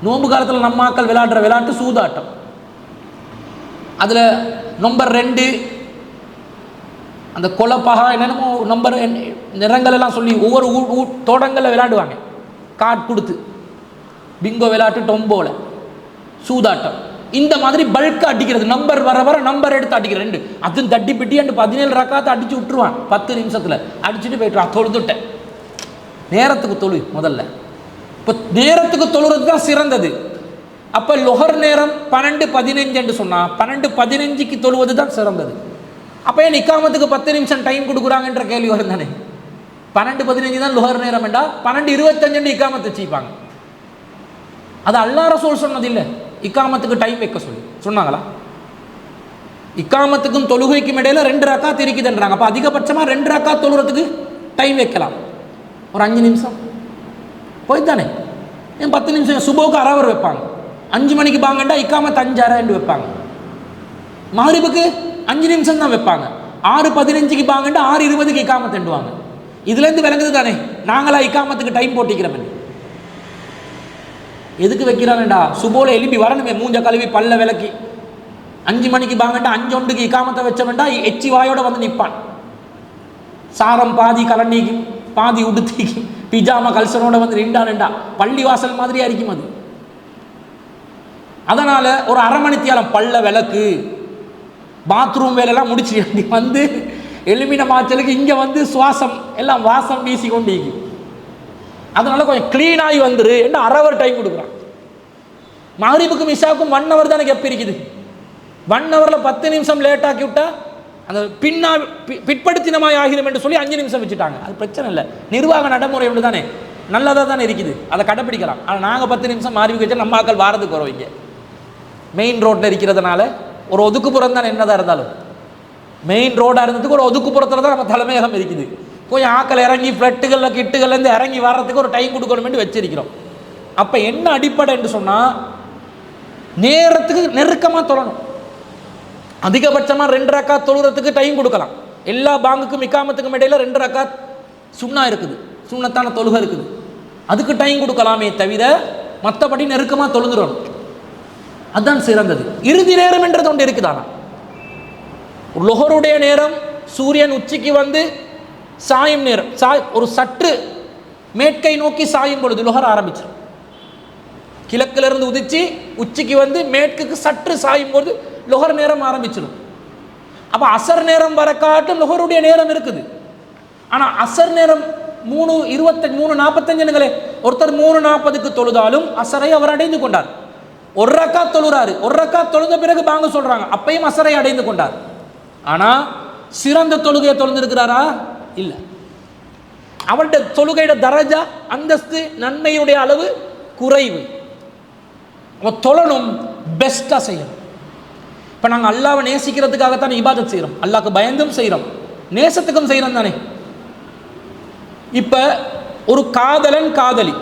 நோம்பு காலத்தில் நம்ம ஆக்கள் விளையாடுற விளையாட்டு சூதாட்டம். அதில் நம்பர் 2 அந்த கொலப்பகா என்னென்னமோ நம்பர் நிறங்கள் எல்லாம் சொல்லி ஒவ்வொரு தோட்டங்களில் விளையாடுவாங்க கார்டு கொடுத்து. பிங்கோ விளையாட்டு, டொம்போல, சூதாட்டம். இந்த மாதிரி பல்க் அடிக்கிறது, நம்பர் வர வர நம்பர் எடுத்து அடிக்கிற 2 அதுவும் தட்டி பிட்டி 17 ரக்காத்தை அடிச்சு விட்டுருவான். 10 நிமிஷத்தில் அடிச்சுட்டு போயிட்டுருவான். தொழுதுட்டேன். நேரத்துக்கு தொழு முதல்ல. இப்போ நேரத்துக்கு தொழுறது தான் சிறந்தது. அப்போ லொஹர் நேரம் 12:15 என்று சொன்னால் 12:15க்கு தொழுவது தான் சிறந்தது. அப்போ ஏன் இக்காமத்துக்கு 10 நிமிஷம் டைம் கொடுக்குறாங்கன்ற கேள்வி வரும் தானே. 12:15 தான் லொஹர் நேரம் என்றா 12:25 இக்காமத்தை வச்சுப்பாங்க. அது அல்லாஹ் ரசூல் சொன்னதில்லை. இக்காமத்துக்கு டைம் வைக்க சொல்லி சொன்னாங்களா? இக்காமத்துக்கும் தொழுகைக்கும் இடையில 2 ரக்காத் இருக்குதுன்றாங்க. அப்போ அதிகபட்சமாக 2 ரக்காத் தொழுறதுக்கு டைம் வைக்கலாம். ஒரு 5 நிமிஷம் போய்த்தானே. ஏன் 10 நிமிஷம்? சுபோக்கு அரவர் வைப்பாங்க. 5 மணிக்கு பாங்கண்டா இக்காமத்து 5:30 வைப்பாங்க. மகரிபுக்கு 5 நிமிஷம் தான் வைப்பாங்க. 6:15க்கு பாங்கண்டா 6:20க்கு இக்காமத்து எண்டுவாங்க. இதுலேருந்து விளங்குது தானே நாங்களா இக்காமத்துக்கு டைம் போட்டிக்கிறோம். எதுக்கு வைக்கிறான்டா? சுபோல எலும்பி வரணுமே, மூஞ்ச கழுவி பல்ல விளக்கி 5 மணிக்கு பாங்கண்டா 5:01க்கு இக்காமத்தை வச்சவன்டா எச்சி வாயோட வந்து நிற்பான். சாரம் பாதி கலண்டிக்கு பாதி உடுத்திக்கு பிஜாமா கல்சனோட வந்து நின்றான்டா. பள்ளி வாசல் மாதிரியா இருக்கும் அது. அதனால ஒரு அரை மணி தியாலம் பல்ல விளக்கு, பாத்ரூம் வேலையெல்லாம் முடிச்சு வந்து எலுமின மாச்சலுக்கு இங்கே வந்து சுவாசம் எல்லாம் வாசம் வீசி கொண்டு. அதனால கொஞ்சம் கிளீன் ஆகி வந்துரு என்ன அரை டைம் கொடுக்குறான். மகரிபுக்கும் இஷாவுக்கும் 1 hour தானே கெப் இருக்குது. 1 hourல 10 நிமிஷம் லேட் ஆக்கி விட்டா அந்த பிற்படுத்தினமாய் ஆகிரும் என்று சொல்லி 5 நிமிஷம் வச்சுட்டாங்க. அது பிரச்சனை இல்லை, நிர்வாக நடைமுறை ஒன்று தானே, நல்லதாக தானே இருக்குது, அதை கடைப்பிடிக்கலாம். ஆனால் நாங்கள் 10 நிமிஷம் மகரிபுக்கு வச்சா நம்ம ஆக்கள் வாரத்துக்கு வருவீங்க. மெயின் ரோட்டில் இருக்கிறதுனால ஒரு ஒதுக்குப்புறம் தானே, என்னதான் இருந்தாலும் மெயின் ரோடாக இருந்ததுக்கு ஒரு ஒதுக்குப்புறத்தில் தான் நம்ம தலைமையகம் இருக்குது. கொஞ்சம் ஆக்கள் இறங்கி ஃப்ளட்டுகளில் கிட்டுகள்லேருந்து இறங்கி வர்றதுக்கு ஒரு டைம் கொடுக்கணும்னு வச்சிருக்கிறோம். அப்போ என்ன அடிப்படை என்று சொன்னால் நேரத்துக்கு நெருக்கமாக தொழணும். அதிகபட்சமாக 2 ரக்காத் தொழுறதுக்கு டைம் கொடுக்கலாம். எல்லா பாங்குக்கும் இக்காமத்துக்கும் இடையில 2 ரக்காத் சுண்ணா இருக்குது, சுண்ணத்தான தொழுகை இருக்குது, அதுக்கு டைம் கொடுக்கலாமே தவிர மற்றபடி நெருக்கமாக தொழுதுறணும். அதுதான் சிறந்தது. இறுதி நேரம் என்றது ஒன்று இருக்குதானா? லொஹருடைய நேரம் சூரியன் உச்சிக்கு வந்து சாயும் நேரம், ஒரு சற்று மேற்கை நோக்கி சாயும் பொழுது லொஹர் ஆரம்பிச்சிடும். கிழக்கிலிருந்து உதிச்சு உச்சிக்கு வந்து மேற்குக்கு சற்று சாயும் போது லொஹர் நேரம் ஆரம்பிச்சிடும். அப்போ அசர் நேரம் வர காட்டும் லொஹருடைய நேரம் இருக்குது. ஆனால் அசர் நேரம் 3:45 ஒருத்தர் 3:40க்கு தொழுதாலும் அசரை அவர் அடைந்து கொண்டார். 1 ரக்காத் தொழுறாரு, 1 ரக்காத் தொழுத பிறகு பாங்க சொல்றாங்க, அப்பையும் அசரை அடைந்து கொண்டார். ஆனால் சிறந்த தொழுகையை தொழுந்திருக்கிறாரா? இல்லை. அவருடைய தொழுகையோட தரஜா, அந்தஸ்து, நன்மையுடைய அளவு குறைவு. அவன் தொழணும், பெஸ்ட்டாக செய்யணும். இப்போ நாங்கள் அல்லாவை நேசிக்கிறதுக்காகத்தான் இபாதத் செய்கிறோம், அல்லாஹ்க்கு பயந்தும் செய்கிறோம், நேசத்துக்கும் செய்கிறோம் தானே. இப்போ ஒரு காதலன் காதலி,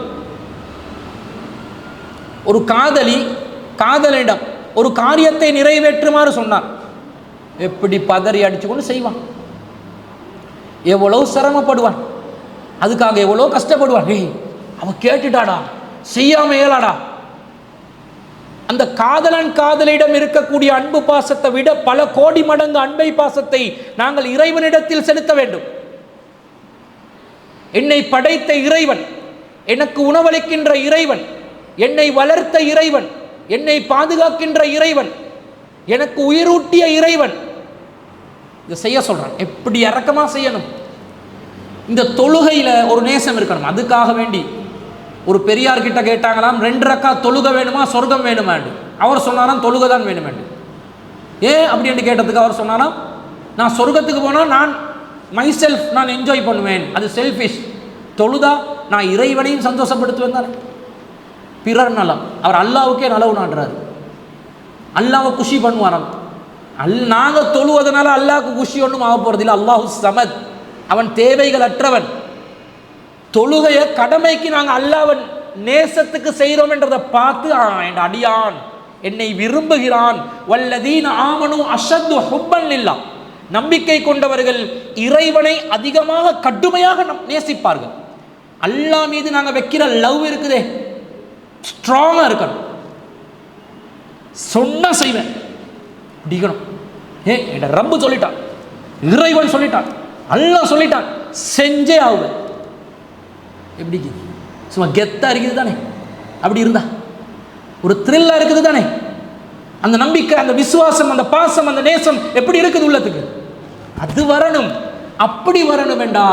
ஒரு காதலியிடம் ஒரு காரியத்தை நிறைவேற்றுமாறு சொன்னார். எப்படி பதறி அடிச்சு கொண்டு செய்வான், எவ்வளவு சிரமப்படுவான், அதுக்காக எவ்வளோ கஷ்டப்படுவான். அவன் கேட்டுட்டாடா, செய்யாம இயலாடா. அந்த காதலன் காதலிடம் இருக்கக்கூடிய அன்பு பாசத்தை விட பல கோடி மடங்கு அன்பை பாசத்தை நாங்கள் இறைவனிடத்தில் செலுத்த வேண்டும். என்னை படைத்த இறைவன், எனக்கு உணவளிக்கின்ற இறைவன், என்னை வளர்த்த இறைவன், என்னை பாதுகாக்கின்ற இறைவன், எனக்கு உயிரூட்டிய இறைவன், இதை செய்ய சொல்றான். எப்படி இரக்கமா செய்யணும். இந்த தொழுகையில ஒரு நேசம் இருக்கணும். அதுக்காக வேண்டி ஒரு பெரியார் கிட்ட கேட்டாங்களாம், 2 ரக்காத் தொழுக வேணுமா சொர்க்கம் வேணுமாண்டு. அவர் சொன்னாராம் தொழுக தான் வேணுமாண்டு. ஏன் அப்படின்னு கேட்டதுக்கு அவர் சொன்னாராம், நான் சொர்க்கத்துக்கு போனால் நான் மைசெல்ஃப் நான் என்ஜாய் பண்ணுவேன், அது செல்ஃபிஷ். தொழுதா நான் இறைவனையும் சந்தோஷப்படுத்துவேன் தானே. பிறர் நலம், அவர் அல்லாவுக்கே நலவு நாடுறாரு, அல்லாவை குஷி பண்ணுவாராம். நாங்கள் தொழுவதனால அல்லாவுக்கு குஷி ஒன்றும் ஆக போகிறது இல்லை. அல்லாஹு சமத், அவன் தேவைகள் அற்றவன். தொழுகைய கடமைக்கு நாங்கள் அல்லாஹ்வின் நேசத்துக்கு செய்கிறோம் என்றதை பார்த்து என் அடியான் என்னை விரும்புகிறான். வல்லதீன ஆமனு அஷத்து ஹுப்பன் லில்லாஹ், நம்பிக்கை கொண்டவர்கள் இறைவனை அதிகமாக கடுமையாக நேசிப்பார்கள். அல்லாஹ் மீது நாங்கள் வைக்கிற லவ் இருக்குதே, ஸ்ட்ராங்கா இருக்கணும். சொன்ன செய்வேன் அடிக்கணும். என் ரப்பு சொல்லிட்டான், இறைவன் சொல்லிட்டான், அல்லாஹ் சொல்லிட்டான், செஞ்சே ஆகுவேன். எப்படி சும்மா கெத்தா இருக்குது தானே? அப்படி இருந்தா ஒரு த்ரில்லா இருக்குது தானே? அந்த நம்பிக்கை, அந்த விசுவாசம், அந்த பாசம், அந்த நேசம் எப்படி இருக்குது உள்ளத்துக்கு? அது வரணும். அப்படி வரணும் வேண்டா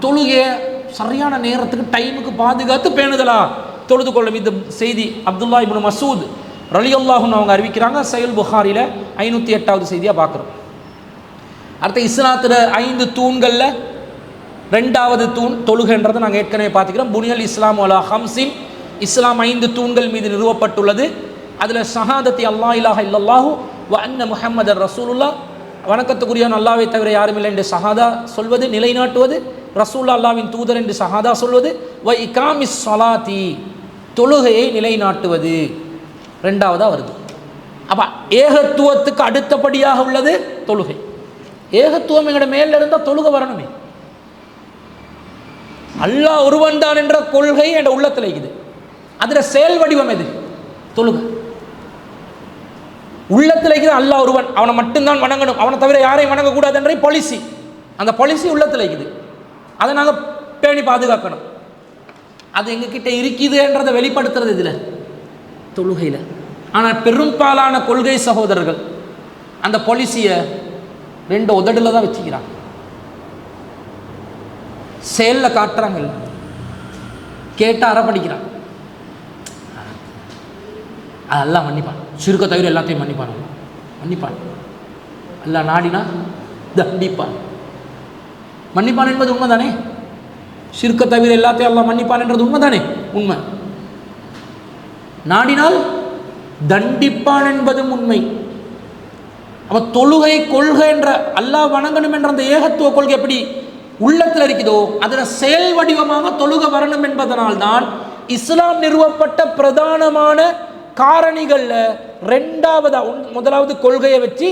தொழுகைய சரியான நேரத்துக்கு டைமுக்கு பாதுகாத்து பேணுதலா தொழுது கொள்ளும். இந்த செய்தி அப்துல்லா இப்னு மசூத் ரலியல்லாஹு அன்ஹு அவங்க அறிவிக்கிறாங்க. சஹீஹ் புகாரில 508வது செய்தியா பார்க்குறோம். அடுத்த இஸ்லாத்துல 5 தூண்கள்ல 2வது தூண் தொழுகைன்றதை நாங்கள் ஏற்கனவே பார்த்துக்கிறோம். புனியல் இஸ்லாம் அலா ஹம்சின், இஸ்லாம் 5 தூண்கள் மீது நிறுவப்பட்டுள்ளது. அதில் ஷஹாதத்தி அல்லா இலாஹ இல்லல்லாஹு வ அன்ன முஹம்மதர் ரசூலுல்லாஹ், வணக்கத்துக்குரியான் அல்லாவை தவிர யாரும் இல்லை என்று ஷஹாதா சொல்வது, நிலைநாட்டுவது, ரசூல்லா அல்லாவின் தூதர் என்று ஷஹாதா சொல்வது, வ இகாமிஸ் ஸலாத்தி, தொழுகையை நிலைநாட்டுவது 2வதாக வருது. அப்போ ஏகத்துவத்துக்கு அடுத்தபடியாக உள்ளது தொழுகை. ஏகத்துவம் எங்களோட மேல இருந்தால் தொழுகை வரணுமே. அல்லாஹ் ஒருவன் தான் என்ற கொள்கை என்ற உள்ளத்தில் இருக்குது. அதில் செயல் வடிவம் எது? தொழுகை. உள்ளத்தில் இருக்குது அல்லாஹ் ஒருவன், அவனை மட்டும்தான் வணங்கணும், அவனை தவிர யாரையும் வணங்கக்கூடாது என்ற பாலிசி, அந்த பாலிசி உள்ளத்தில் இருக்குது. அதை நாங்கள் பேணி பாதுகாக்கணும். அது எங்ககிட்ட இருக்குதுன்றதை வெளிப்படுத்துறது இதில் தொழுகையில். ஆனால் பெரும்பாலான கொள்கை சகோதரர்கள் அந்த பாலிசியை 2 உதடுல தான் வச்சுக்கிறாங்க, செயலில் காட்டுறாங்க, கேட்ட அறப்படிக்கிறான். அதெல்லாம் மன்னிப்பான், சிறுக்க தவிர எல்லாத்தையும் மன்னிப்பான், மன்னிப்பான். அல்ல நாடினா தண்டிப்பான். மன்னிப்பான் என்பது உண்மை தானே? சிறுக்க தவிர எல்லாத்தையும் எல்லாம் மன்னிப்பான் என்றது உண்மை தானே? உண்மை. நாடினால் தண்டிப்பான் என்பதும் உண்மை. அப்ப தொழுகை கொள்கை என்ற அல்லாஹ் வணங்கணும் என்ற அந்த ஏகத்துவ கொள்கை எப்படி உள்ளத்தில் இருக்குதோ அதில் செயல் வடிவமாக தொழுகை வரணும் என்பதனால்தான் இஸ்லாம் நிறுவப்பட்ட பிரதானமான காரணிகள்ல 2வது, முதலாவது கொள்கையை வச்சு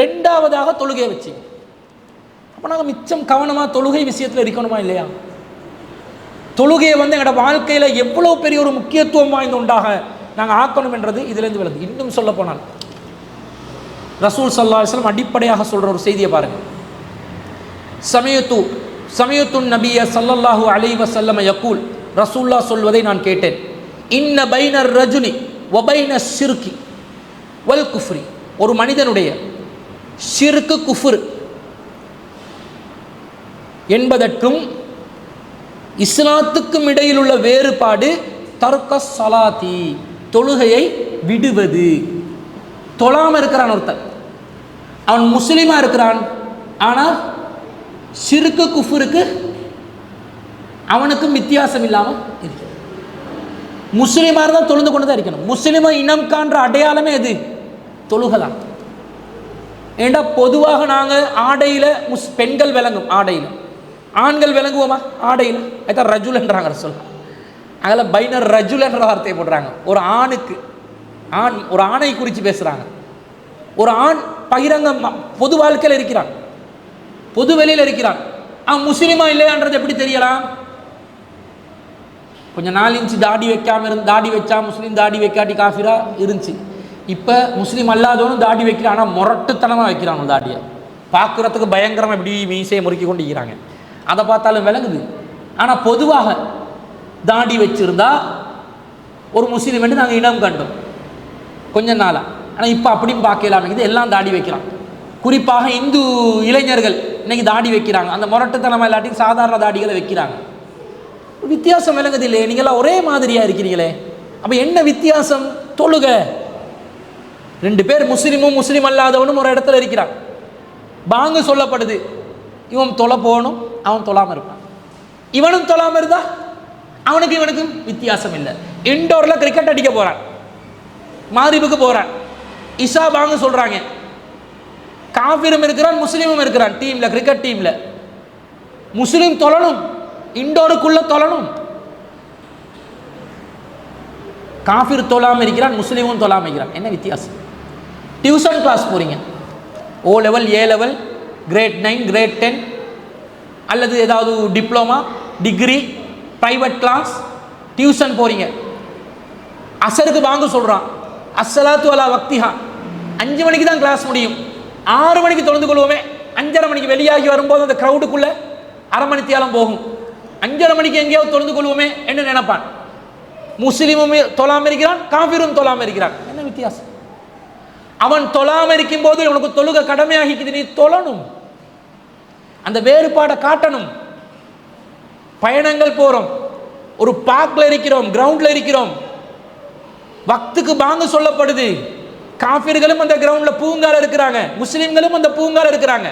2வதாக தொழுகையை வச்சு. அப்போ நாங்கள் மிச்சம் கவனமாக தொழுகை விஷயத்தில் இருக்கணுமா இல்லையா? தொழுகையை எங்களோட வாழ்க்கையில் எவ்வளோ பெரிய ஒரு முக்கியத்துவம் வாய்ந்த உண்டாக நாங்கள் ஆக்கணும் என்றது இதிலிருந்து விளக்கு. இன்னும் சொல்ல போனால் ரசூல் ஸல்லல்லாஹு அலைஹி வஸல்லம் அடிப்படையாக சொல்கிற ஒரு செய்தியை பாருங்கள். சமயத்துன் நபிய ஸல்லல்லாஹு அலைஹி வஸல்லம் யகூல், ரசூலுல்லாஹ் சொல்வதை நான் கேட்டேன். இன்ன பைனர் ரஜுலி வ பைன ஷிர்கி வல் குஃப்ரி, ஒரு மனிதனுடைய ஷிர்கு குஃப்ர் என்பதற்கும் இஸ்லாத்துக்கும் இடையில் உள்ள வேறுபாடு தர்க ஸலாத்தி, தொழுகையை விடுவது. தொழாமல் இருக்கிறான் ஒருத்தன், அவன் முஸ்லீமா இருக்கிறான், ஆனால் ஷிர்கு குஃப்ருக்கு அவனுக்கும் வித்தியாசம் இல்லாமல் இருக்கிறான். முஸ்லீமாக தான் தொழுந்து கொண்டு தான் இருக்கணும். முஸ்லீமை இனம் காண்ற அடையாளமே எது? தொழுகை தான். ஏண்டா பொதுவாக நாங்கள் ஆடையில் பெண்கள் விளங்கும், ஆடையில் ஆண்கள் விளங்குவோமா? ஆடையில் அதுதான் ரஜுல் என்றாங்க சொல்ல. அதில் பைனர் ரஜுல் என்ற வார்த்தையை போடுறாங்க. ஒரு ஆணுக்கு ஒரு ஆணை குறித்து பேசுகிறாங்க. ஒரு ஆண் பகிரங்க பொது வாழ்க்கையில் இருக்கிறான், பொது வெளியில் இருக்கிறான். அவன் முஸ்லீமா இல்லையான்றது எப்படி தெரியலாம்? கொஞ்சம் 4 இன்ச்சு தாடி வைக்காம இருந்து, தாடி வச்சா முஸ்லீம், தாடி வைக்காட்டி காஃபிரா இருந்துச்சு. இப்போ முஸ்லீம் அல்லாதவனும் தாடி வைக்கிறான், ஆனால் முரட்டுத்தனமாக வைக்கிறான் தாடியை. பார்க்குறதுக்கு பயங்கரமாக இப்படி மீசையை முறுக்கி கொண்டு இருக்கிறாங்க, அதை பார்த்தாலும் விளங்குது. ஆனால் பொதுவாக தாடி வச்சிருந்தா ஒரு முஸ்லீம் என்று நாங்கள் இனம் கண்டோம் கொஞ்ச நாளாக. ஆனால் இப்போ அப்படியும் பார்க்கலாமே, இது எல்லாம் தாடி வைக்கிறான். குறிப்பாக இந்து இளைஞர்கள் இன்னைக்கு தாடி வைக்கிறாங்க, அந்த முரட்டுத்தனமாக இல்லாட்டியும் சாதாரண தாடிகளை வைக்கிறாங்க. வித்தியாசம் விளங்குது இல்லையே? நீங்களாம் ஒரே மாதிரியாக இருக்கிறீங்களே, அப்போ என்ன வித்தியாசம்? தொழுக 2 பேர் முஸ்லீமும் முஸ்லீம் அல்லாதவனும் ஒரு இடத்துல இருக்கிறான், பாங்கு சொல்லப்படுது, இவன் தொலை போகணும், அவன் தொழாமல் இருப்பான். இவனும் தொழாமல் இருந்தா அவனுக்கு இவனுக்கும் வித்தியாசம் இல்லை. இண்டோரில் கிரிக்கெட் அடிக்க போகிறான், மாரிபுக்கு போகிறான், இஷா பாங்கு சொல்கிறாங்க, காஃபிரும் இருக்கிறான் முஸ்லீமும் இருக்கிறான் டீமில், கிரிக்கெட் டீமில். முஸ்லீம் தொழணும், இண்டோருக்குள்ள தொழணும். காஃபிர் தொழாமல் இருக்கிறான், முஸ்லீமும் தொழாமல் இருக்கிறான். என்ன வித்தியாசம்? டியூஷன் கிளாஸ் போகிறீங்க, O level, A level, grade 9, grade 10, அல்லது ஏதாவது diploma, degree, private class, tuition போகிறீங்க. அசருக்கு வாங்க சொல்கிறான், அஸ்ஸலாத்து அலா வக்திஹா, 5 மணிக்கு தான் கிளாஸ் முடியும், 6 மணிக்கு தொழுந்து கொள்வோமே. 5:30 மணிக்கு வெளியாகி வரும்போது அந்த க்ரௌடுக்குள்ளே அரை மணித்தியாலம் போகும். 5:30 மணிக்கு எங்கேயாவது தொழுந்து கொள்வோமே என்று நினைப்பான். முஸ்லீமும் தொழாமல் இருக்கிறான், காஃபிரும் தொழாமல் இருக்கிறான். என்ன வித்தியாசம்? அவன் தொழாமல் இருக்கும் போது உனக்கு தொழுக கடமையாகிக்குது, நீ தொழணும். அந்த வேறுபாடை காட்டணும். பயணங்கள் போகிறோம், ஒரு பார்க்கில் இருக்கிறோம், கிரவுண்டில் இருக்கிறோம், வக்துக்கு பாங்கு சொல்லப்படுது, காஃபிர்களும் அந்த கிரவுண்டில் பூங்கால இருக்கிறாங்க, முஸ்லீம்களும் அந்த பூங்கால இருக்கிறாங்க.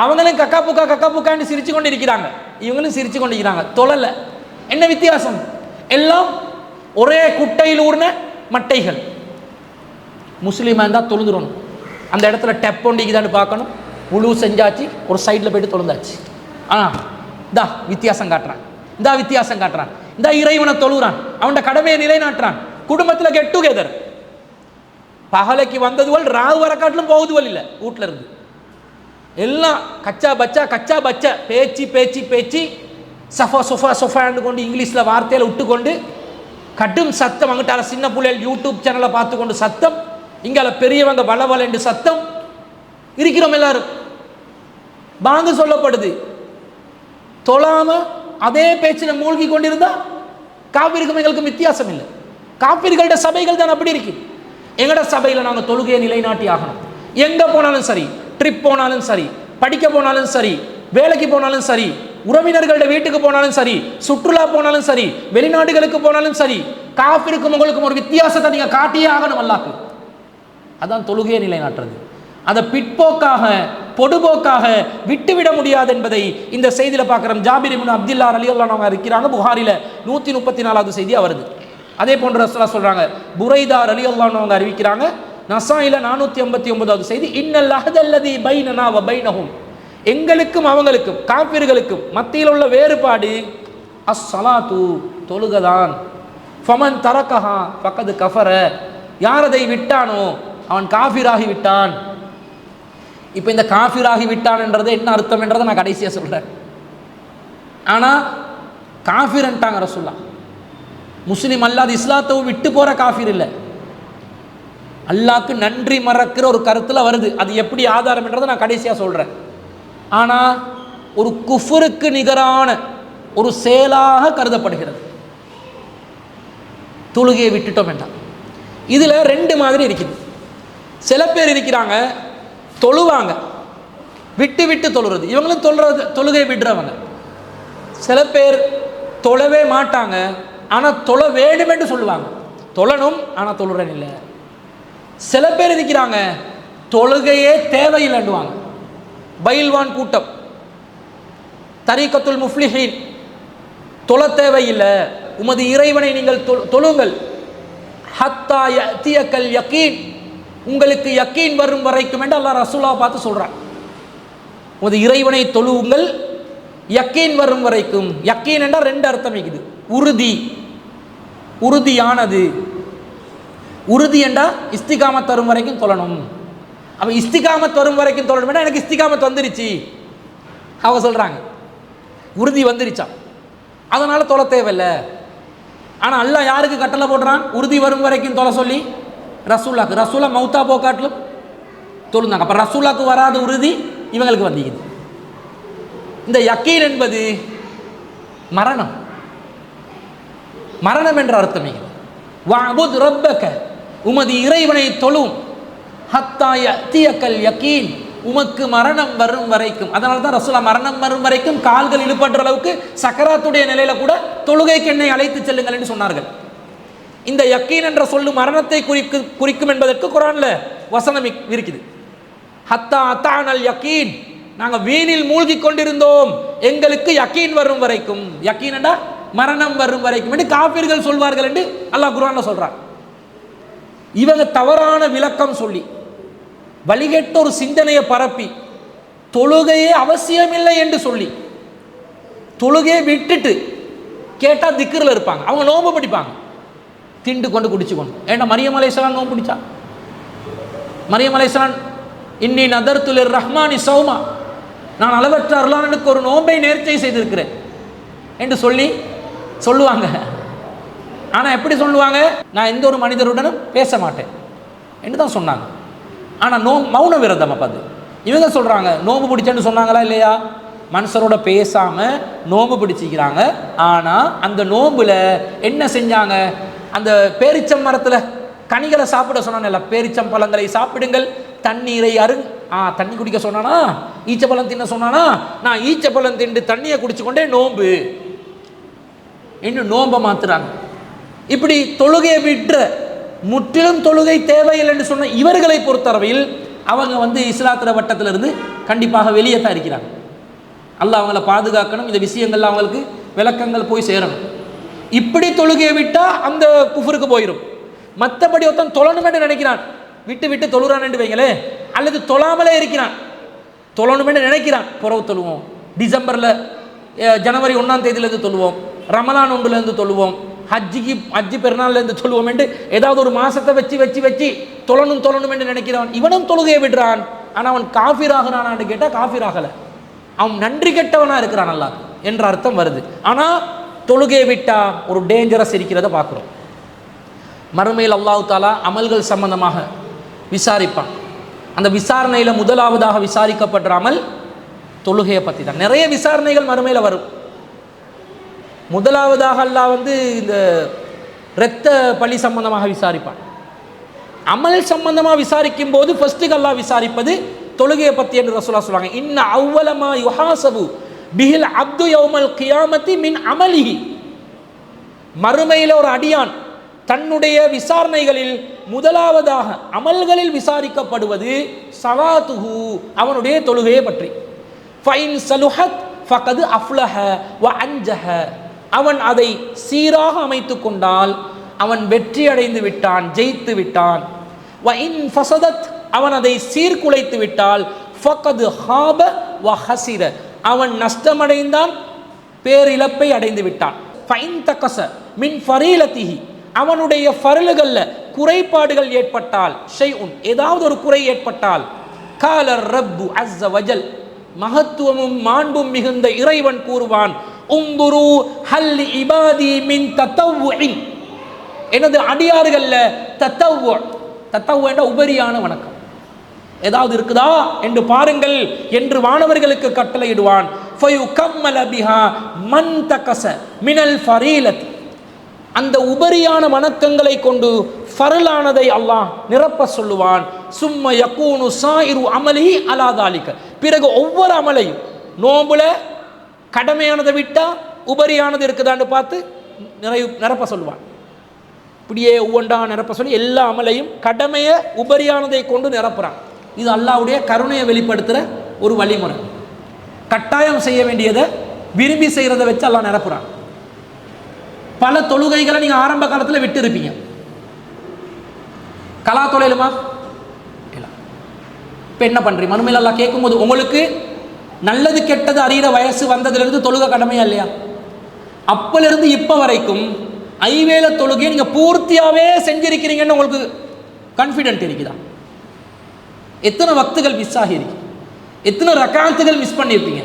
அவங்களும் கக்கா புக்கான்னு சிரிச்சு கொண்டு இருக்கிறாங்க, இவங்களும் சிரிச்சு கொண்டு இருக்கிறாங்க, தொழல. என்ன வித்தியாசம்? எல்லாம் ஒரே குட்டையில் ஊர்ன மட்டைகள். முஸ்லீமாக இருந்தால் தொழுதுறணும், அந்த இடத்துல டெப் ஒண்டிக்குதான்னு பார்க்கணும், உழு செஞ்சாச்சு, ஒரு சைடில் போயிட்டு தொழுந்தாச்சு. இந்தா வித்தியாசம் காட்டுறான், இந்தா வித்தியாசம் காட்டுறான், இந்த இறைவனை தொழுகிறான், அவனோட கடமையை நிலைநாட்டுறான். குடும்பத்தில் கெட் டுகெதர், பகலைக்கு வந்ததுவல் ராகு வர காட்டிலும் போகுதுவல் இல்லை, வீட்டில் இருந்து எல்லாம் கச்சா பச்சா பேச்சு சஃபா சொஃபா சொஃபான்னு கொண்டு இங்கிலீஷில் வார்த்தையில் விட்டுக்கொண்டு கடும் சத்தம். அங்கிட்டால சின்ன பிள்ளைகள் யூடியூப் சேனலை பார்த்து கொண்டு சத்தம், இங்கால பெரியவங்க வளவல் என்று சத்தம். இருக்கிறோம் எல்லாரும், பாங்கு சொல்லப்படுது, தொழாம அதே பேச்சில் மூழ்கி கொண்டிருந்தா காப்பீருக்கும் எங்களுக்கும் வித்தியாசம் இல்லை. காப்பீர்களோட சபைகள் தான் அப்படி இருக்கு. எங்களோட சபையில் நாங்கள் தொழுகையை நிலைநாட்டி ஆகணும். எங்கே போனாலும் சரி, ட்ரிப் போனாலும் சரி, படிக்க போனாலும் சரி, வேலைக்கு போனாலும் சரி, உறவினர்களோட வீட்டுக்கு போனாலும் சரி, சுற்றுலா போனாலும் சரி, வெளிநாடுகளுக்கு போனாலும் சரி, காஃபிருக்கும் உங்களுக்கும் ஒரு வித்தியாசத்தை நீங்கள் காட்டியே ஆகணும். அல்லாஹ்க்கு அதான் தொழுகையை நிலைநாட்டுறது. அதை பிற்போக்காக பொடுபோக்காக விட்டுவிட முடியாது என்பதை இந்த செய்தியில் பார்க்குறோம். ஜாபிர் இப்னு அப்துல்லா ரலியல்லாஹு அன்ஹு இருக்கிறாங்க, புகாரில் 134வது செய்தியாக வருது. அதே போன்ற ரசூலுல்லாஹ் சொல்கிறாங்க, புரைதா ரலியல்லாஹு அன்ஹு அவங்க அறிவிக்கிறாங்க, நசாயில 489வது செய்தி, இன்னல் அஹ்தல்லதி பைனனா வ பைனஹும், எங்களுக்கும் அவங்களுக்கும் காஃபிர்களுக்கும் மத்தியில் உள்ள வேறுபாடு அஸ்ஸலாத்து, தொழுகதான். ஃபமன் தரக்கஹா ஃபக்கது கஃபர, யார் அதை விட்டானோ அவன் காஃபிராகி விட்டான். இப்போ இந்த காஃபிராகி விட்டான்ன்றது என்ன அர்த்தம் என்றதை நான் கடைசியாக சொல்கிறேன். ஆனால் காஃபிர்ன்ட்டாங்க ரசூலுல்லாஹ். முஸ்லீம் அல்லாத இஸ்லாத்தை விட்டு போகிற காஃபிர் இல்லை, அல்லாஹ்க்கு நன்றி மறக்கிற ஒரு கருத்தில் வருது. அது எப்படி ஆதாரம் என்றதை நான் கடைசியாக சொல்கிறேன். ஆனால் ஒரு குஃபருக்கு நிகரான ஒரு செயலாக கருதப்படுகிறது தொழுகையை விட்டுட்டோம் என்றால். இதில் 2 மாதிரி இருக்குது. சில பேர் இருக்கிறாங்க, தொழுவாங்க, விட்டு விட்டு தொழுறது, இவங்களும் தொழுகையை விடுறவங்க. சில பேர் தொழவே மாட்டாங்க, ஆனால் தொழ வேண்டும் என்று சொல்லுவாங்க, தொழணும் ஆனால் தொழுறேன் இல்லை. சில பேர் இருக்கிறாங்க, தொழுகையே தேவையில்லைன்னுவாங்க. பைல்வான் கூட்டம், தரீகத்துல் முஃப்லிஹீன், தொழ தேவையில்லை, உமது இறைவனை நீங்கள் தொழுங்கள், ஹத்தா யஅதியக்கல் யகீன், உங்களுக்கு யக்கீன் வரும் வரைக்கும் என்று அல்லாஹ் ரசூலுல்லாஹ் பார்த்து சொல்கிறான். உமது இறைவனை தொழுவுங்கள் யக்கீன் வரும் வரைக்கும். யக்கீன் என்றால் 2 அர்த்தம் இருக்குது. உறுதி, உறுதியானது. உறுதி என்றால் இஸ்திகாமத் தரும் வரைக்கும் தொழணும். அவன் இஸ்திகாமத் வரும் வரைக்கும் தொழணும். எனக்கு இஸ்திகாமத் வந்துருச்சு அவங்க சொல்கிறாங்க, உறுதி வந்துருச்சா, அதனால் தொலை தேவையில்லை. ஆனால் அல்லாஹ் யாருக்கு கட்டளை போடுறான்? உறுதி வரும் வரைக்கும் தொலை சொல்லி ரசூல்லாக்கு. ரசூலா மௌத்தா போக்காட்டிலும் தொழுந்தாங்க. அப்போ ரசூலாக்கு வராத உறுதி இவங்களுக்கு வந்திக்குது. இந்த யக்கீன் என்பது மரணம். மரணம் என்ற அர்த்தமே. வஅபுத் ரப்பக, உமது இறைவனை தொழும். ஹத்தா யஅதியக்கல் யக்கீன், உமக்கு மரணம் வரும் வரைக்கும். அதனால தான் ரசூலா மரணம் வரும் வரைக்கும் கால்கள் இழுப்படுற அளவுக்கு சக்கராத்துடைய நிலையில கூட தொழுகைக்கு என்னை அழைத்து செல்லுங்கள் என்று சொன்னார்கள். இந்த யக்கீன் என்ற சொல்லு மரணத்தை குறிக்கும் என்பதற்கு குர்ஆன்ல வசனம் இருக்குது. ஹத்தா அத்தானல் யக்கீன், நாங்கள் வீணில் மூழ்கி கொண்டிருந்தோம், எங்களுக்கு யக்கீன் வரும் வரைக்கும். யக்கீனடா மரணம் வரும் வரைக்கும் என்று காபிர்கள் சொல்வார்கள் என்று அல்லாஹ் குர்ஆன்ல சொல்றார். இவங்க தவறான விளக்கம் சொல்லி வழிகெட்ட ஒரு சிந்தனையை பரப்பி தொழுகையே அவசியமில்லை என்று சொல்லி தொழுகையை விட்டுட்டு கேட்டால் திக்ரில் இருப்பாங்க. அவங்க நோம்பு பிடிப்பாங்க, திண்டு கொண்டு குடிச்சு கொண்டு. ஏன்னா மரியம் அலைஹிஸ்ஸலாம் நோம்பு பிடிச்சா. மரியம் அலைஹிஸ்ஸலாம் இன்னி நதர்து லிர்ரஹ்மானி ஸௌமா, நான் அளவற்ற அருளாளனுக்கு ஒரு நோம்பை நேர்ச்சை செய்திருக்கிறேன் என்று சொல்லுவாங்க. ஆனால் எப்படி சொல்லுவாங்க? நான் எந்த ஒரு மனிதருடனும் பேச மாட்டேன் என்று தான் சொன்னாங்க. ஆனால் மௌன விரதம். அப்போ அது இவங்க சொல்கிறாங்க நோம்பு பிடிச்சேன்னு சொன்னாங்களா இல்லையா? மனுஷரோட பேசாமல் நோம்பு பிடிச்சிக்கிறாங்க. ஆனால் அந்த நோம்பில் என்ன செஞ்சாங்க? அந்த பேரிச்சம் மரத்தில் கனிகளை சாப்பிட சொன்னாங்கல்ல, பேரிச்சம் பழங்களை சாப்பிடுங்கள், தண்ணீரை தண்ணி குடிக்க சொன்னானா, ஈச்சப்பழம் தின்ன சொன்னானா, நான் ஈச்சப்பழம் திண்டு தண்ணியை குடிச்சு கொண்டே நோம்பு இன்னும் நோம்பை மாத்துறாங்க. இப்படி தொழுகையை விட்டு முற்றிலும் தொழுகை தேவையில்லைன்னு சொன்ன இவர்களை பொறுத்தளவில் அவங்க இஸ்லாத்திர வட்டத்திலிருந்து கண்டிப்பாக வெளியே தான் இருக்கிறாங்க. அல்லாஹ் அவங்கள பாதுகாக்கணும். இந்த விஷயங்கள்ல அவங்களுக்கு விளக்கங்கள் போய் சேரணும். இப்படி தொழுகையை விட்டால் அந்த குஃபருக்கு போயிடும். மற்றபடி ஒருத்தன் தொழணுமென்று நினைக்கிறான், விட்டு தொழுறான்னு வைங்களே, அல்லது தொழாமலே இருக்கிறான், தொழணுமென்று நினைக்கிறான், புறவு தொழுவோம், டிசம்பரில் ஜனவரி 1ஆம் தேதியிலேருந்து தொழுவோம், ரமலான் 1லேருந்து தொழுவோம், ஹஜ்ஜி பெருநாள்லேருந்து தொழுவோம் என்று ஏதாவது ஒரு மாசத்தை வச்சு தொழணும் என்று நினைக்கிறான். இவனும் தொழுகையை விடுறான். ஆனால் அவன் காஃபிர் ஆகிறானான்னு கேட்டால் காஃபிர் ஆகலை, அவன் நன்றி கெட்டவனாக இருக்கிறான் அல்லாஹ் என்ற அர்த்தம் வருது. ஆனால் தொழுகையை விட்டால் ஒரு டேஞ்சரஸ் இருக்கிறத பார்க்குறோம். மறுமையில் அல்லாஹ் தாலா அமல்கள் சம்பந்தமாக விசாரிப்பான். அந்த விசாரணையில் முதலாவதாக விசாரிக்கப்படுற அமல் தொழுகையை பற்றி தான். நிறைய விசாரணைகள் மறுமையில் வரும். முதலாவதாக அல்லாஹ் இந்த இரத்த பலி சம்பந்தமாக விசாரிப்பான். அமல் சம்பந்தமாக விசாரிக்கும் போது ஃபர்ஸ்ட்டுக்கு அல்லாஹ் விசாரிப்பது தொழுகையை பற்றி என்று ரசூலுல்லாஹ் சொல்றாங்க. இன்ன அவ்வலமா யுஹாசபு பிஹில் அப்து யௌமல் கியாமத்தி மின் அமலிஹி, மறுமையில் ஒரு அடியான் தன்னுடைய விசாரணைகளில் முதலாவதாக அமல்களில் விசாரிக்கப்படுவது ஸலாத்துஹு, அவனுடைய தொழுகையை பற்றி. ஃபைன் சலுஹத் ஃபகத் அஃப்லஹ வ அன்ஜஹ, அவன் அதை சீராக அமைத்து கொண்டால் அவன் வெற்றி அடைந்து விட்டான், ஜெயித்து விட்டான். வ இன் ஃபஸதத், அவன் அதை சீர்குலைத்து விட்டால் ஃபகத் ஹாப வ ஹஸிர, அவன் நஷ்டமடைந்தான், பேரிழப்பை அடைந்து விட்டான். ஃபைன் தகஸ மின் ஃபரீலத்திஹி, அவனுடைய ஃபர்லுகளில் குறைபாடுகள் ஏற்பட்டால், ஷைஉன் ஏதாவது ஒரு குறை ஏற்பட்டால், கால ரப்பு அஸ்ஸ வஜல், மகத்துவமும் மாண்பும் மிகுந்த இறைவன் கூறுவான், உந்துரு ஹல் இபாதி மின் தத்தவ்வுஇன், எனது அடியார்கள்ல தத்தவ்வு, தத்தவ்வு என்ற உபரியான வணக்கம் ஏதாவது இருக்குதா என்று பாருங்கள் என்று வானவர்களுக்கு கட்டளையிடுவான். ஃபயுகம்மல பிஹா மன் தகஸ மினல் ஃபரீலத், அந்த உபரியான வணக்கங்களை கொண்டு ஃபர்லானதை அல்லாஹ் நிரப்ப சொல்லுவான். சும்ம யகூனு சாயிரு அமலிஹி அலா தாலிக, பிறகு ஒவ்வொரு அமலையும் நோம்புல கடமையானதை விட்டா உபரியானது இருக்குதான்னு பார்த்து நிரப்ப சொல்லுவான். இப்படியே ஒவ்வொன்றா நிரப்ப சொல்லி எல்லா அமலையும் கடமையை உபரியானதை கொண்டு நிரப்புறான். இது அல்லாஹ்வுடைய கருணையை வெளிப்படுத்துகிற ஒரு வழிமுறை. கட்டாயம் செய்ய வேண்டியதை விரும்பி செய்கிறத வச்சு அல்லாஹ் நிரப்புறான். பல தொழுகைகளை நீங்கள் ஆரம்ப காலத்தில் விட்டு இருப்பீங்க. கலா தொழிலுமா இல்லை, இப்போ என்ன பண்ணுறீங்க? மறுமையில் அல்லாஹ் கேட்கும்போது உங்களுக்கு நல்லது கெட்டது அறிகிற வயசு வந்ததுலேருந்து தொழுகை கடமையா இல்லையா? அப்போலேருந்து இப்போ வரைக்கும் ஐவேளை தொழுகையை நீங்கள் பூர்த்தியாகவே செஞ்சிருக்கிறீங்கன்னு உங்களுக்கு கான்ஃபிடென்ட் இருக்குதா? எத்தனை வக்துகள் மிஸ் ஆகியிருக்கு, எத்தனை ரக்காத்துகள் மிஸ் பண்ணியிருப்பீங்க,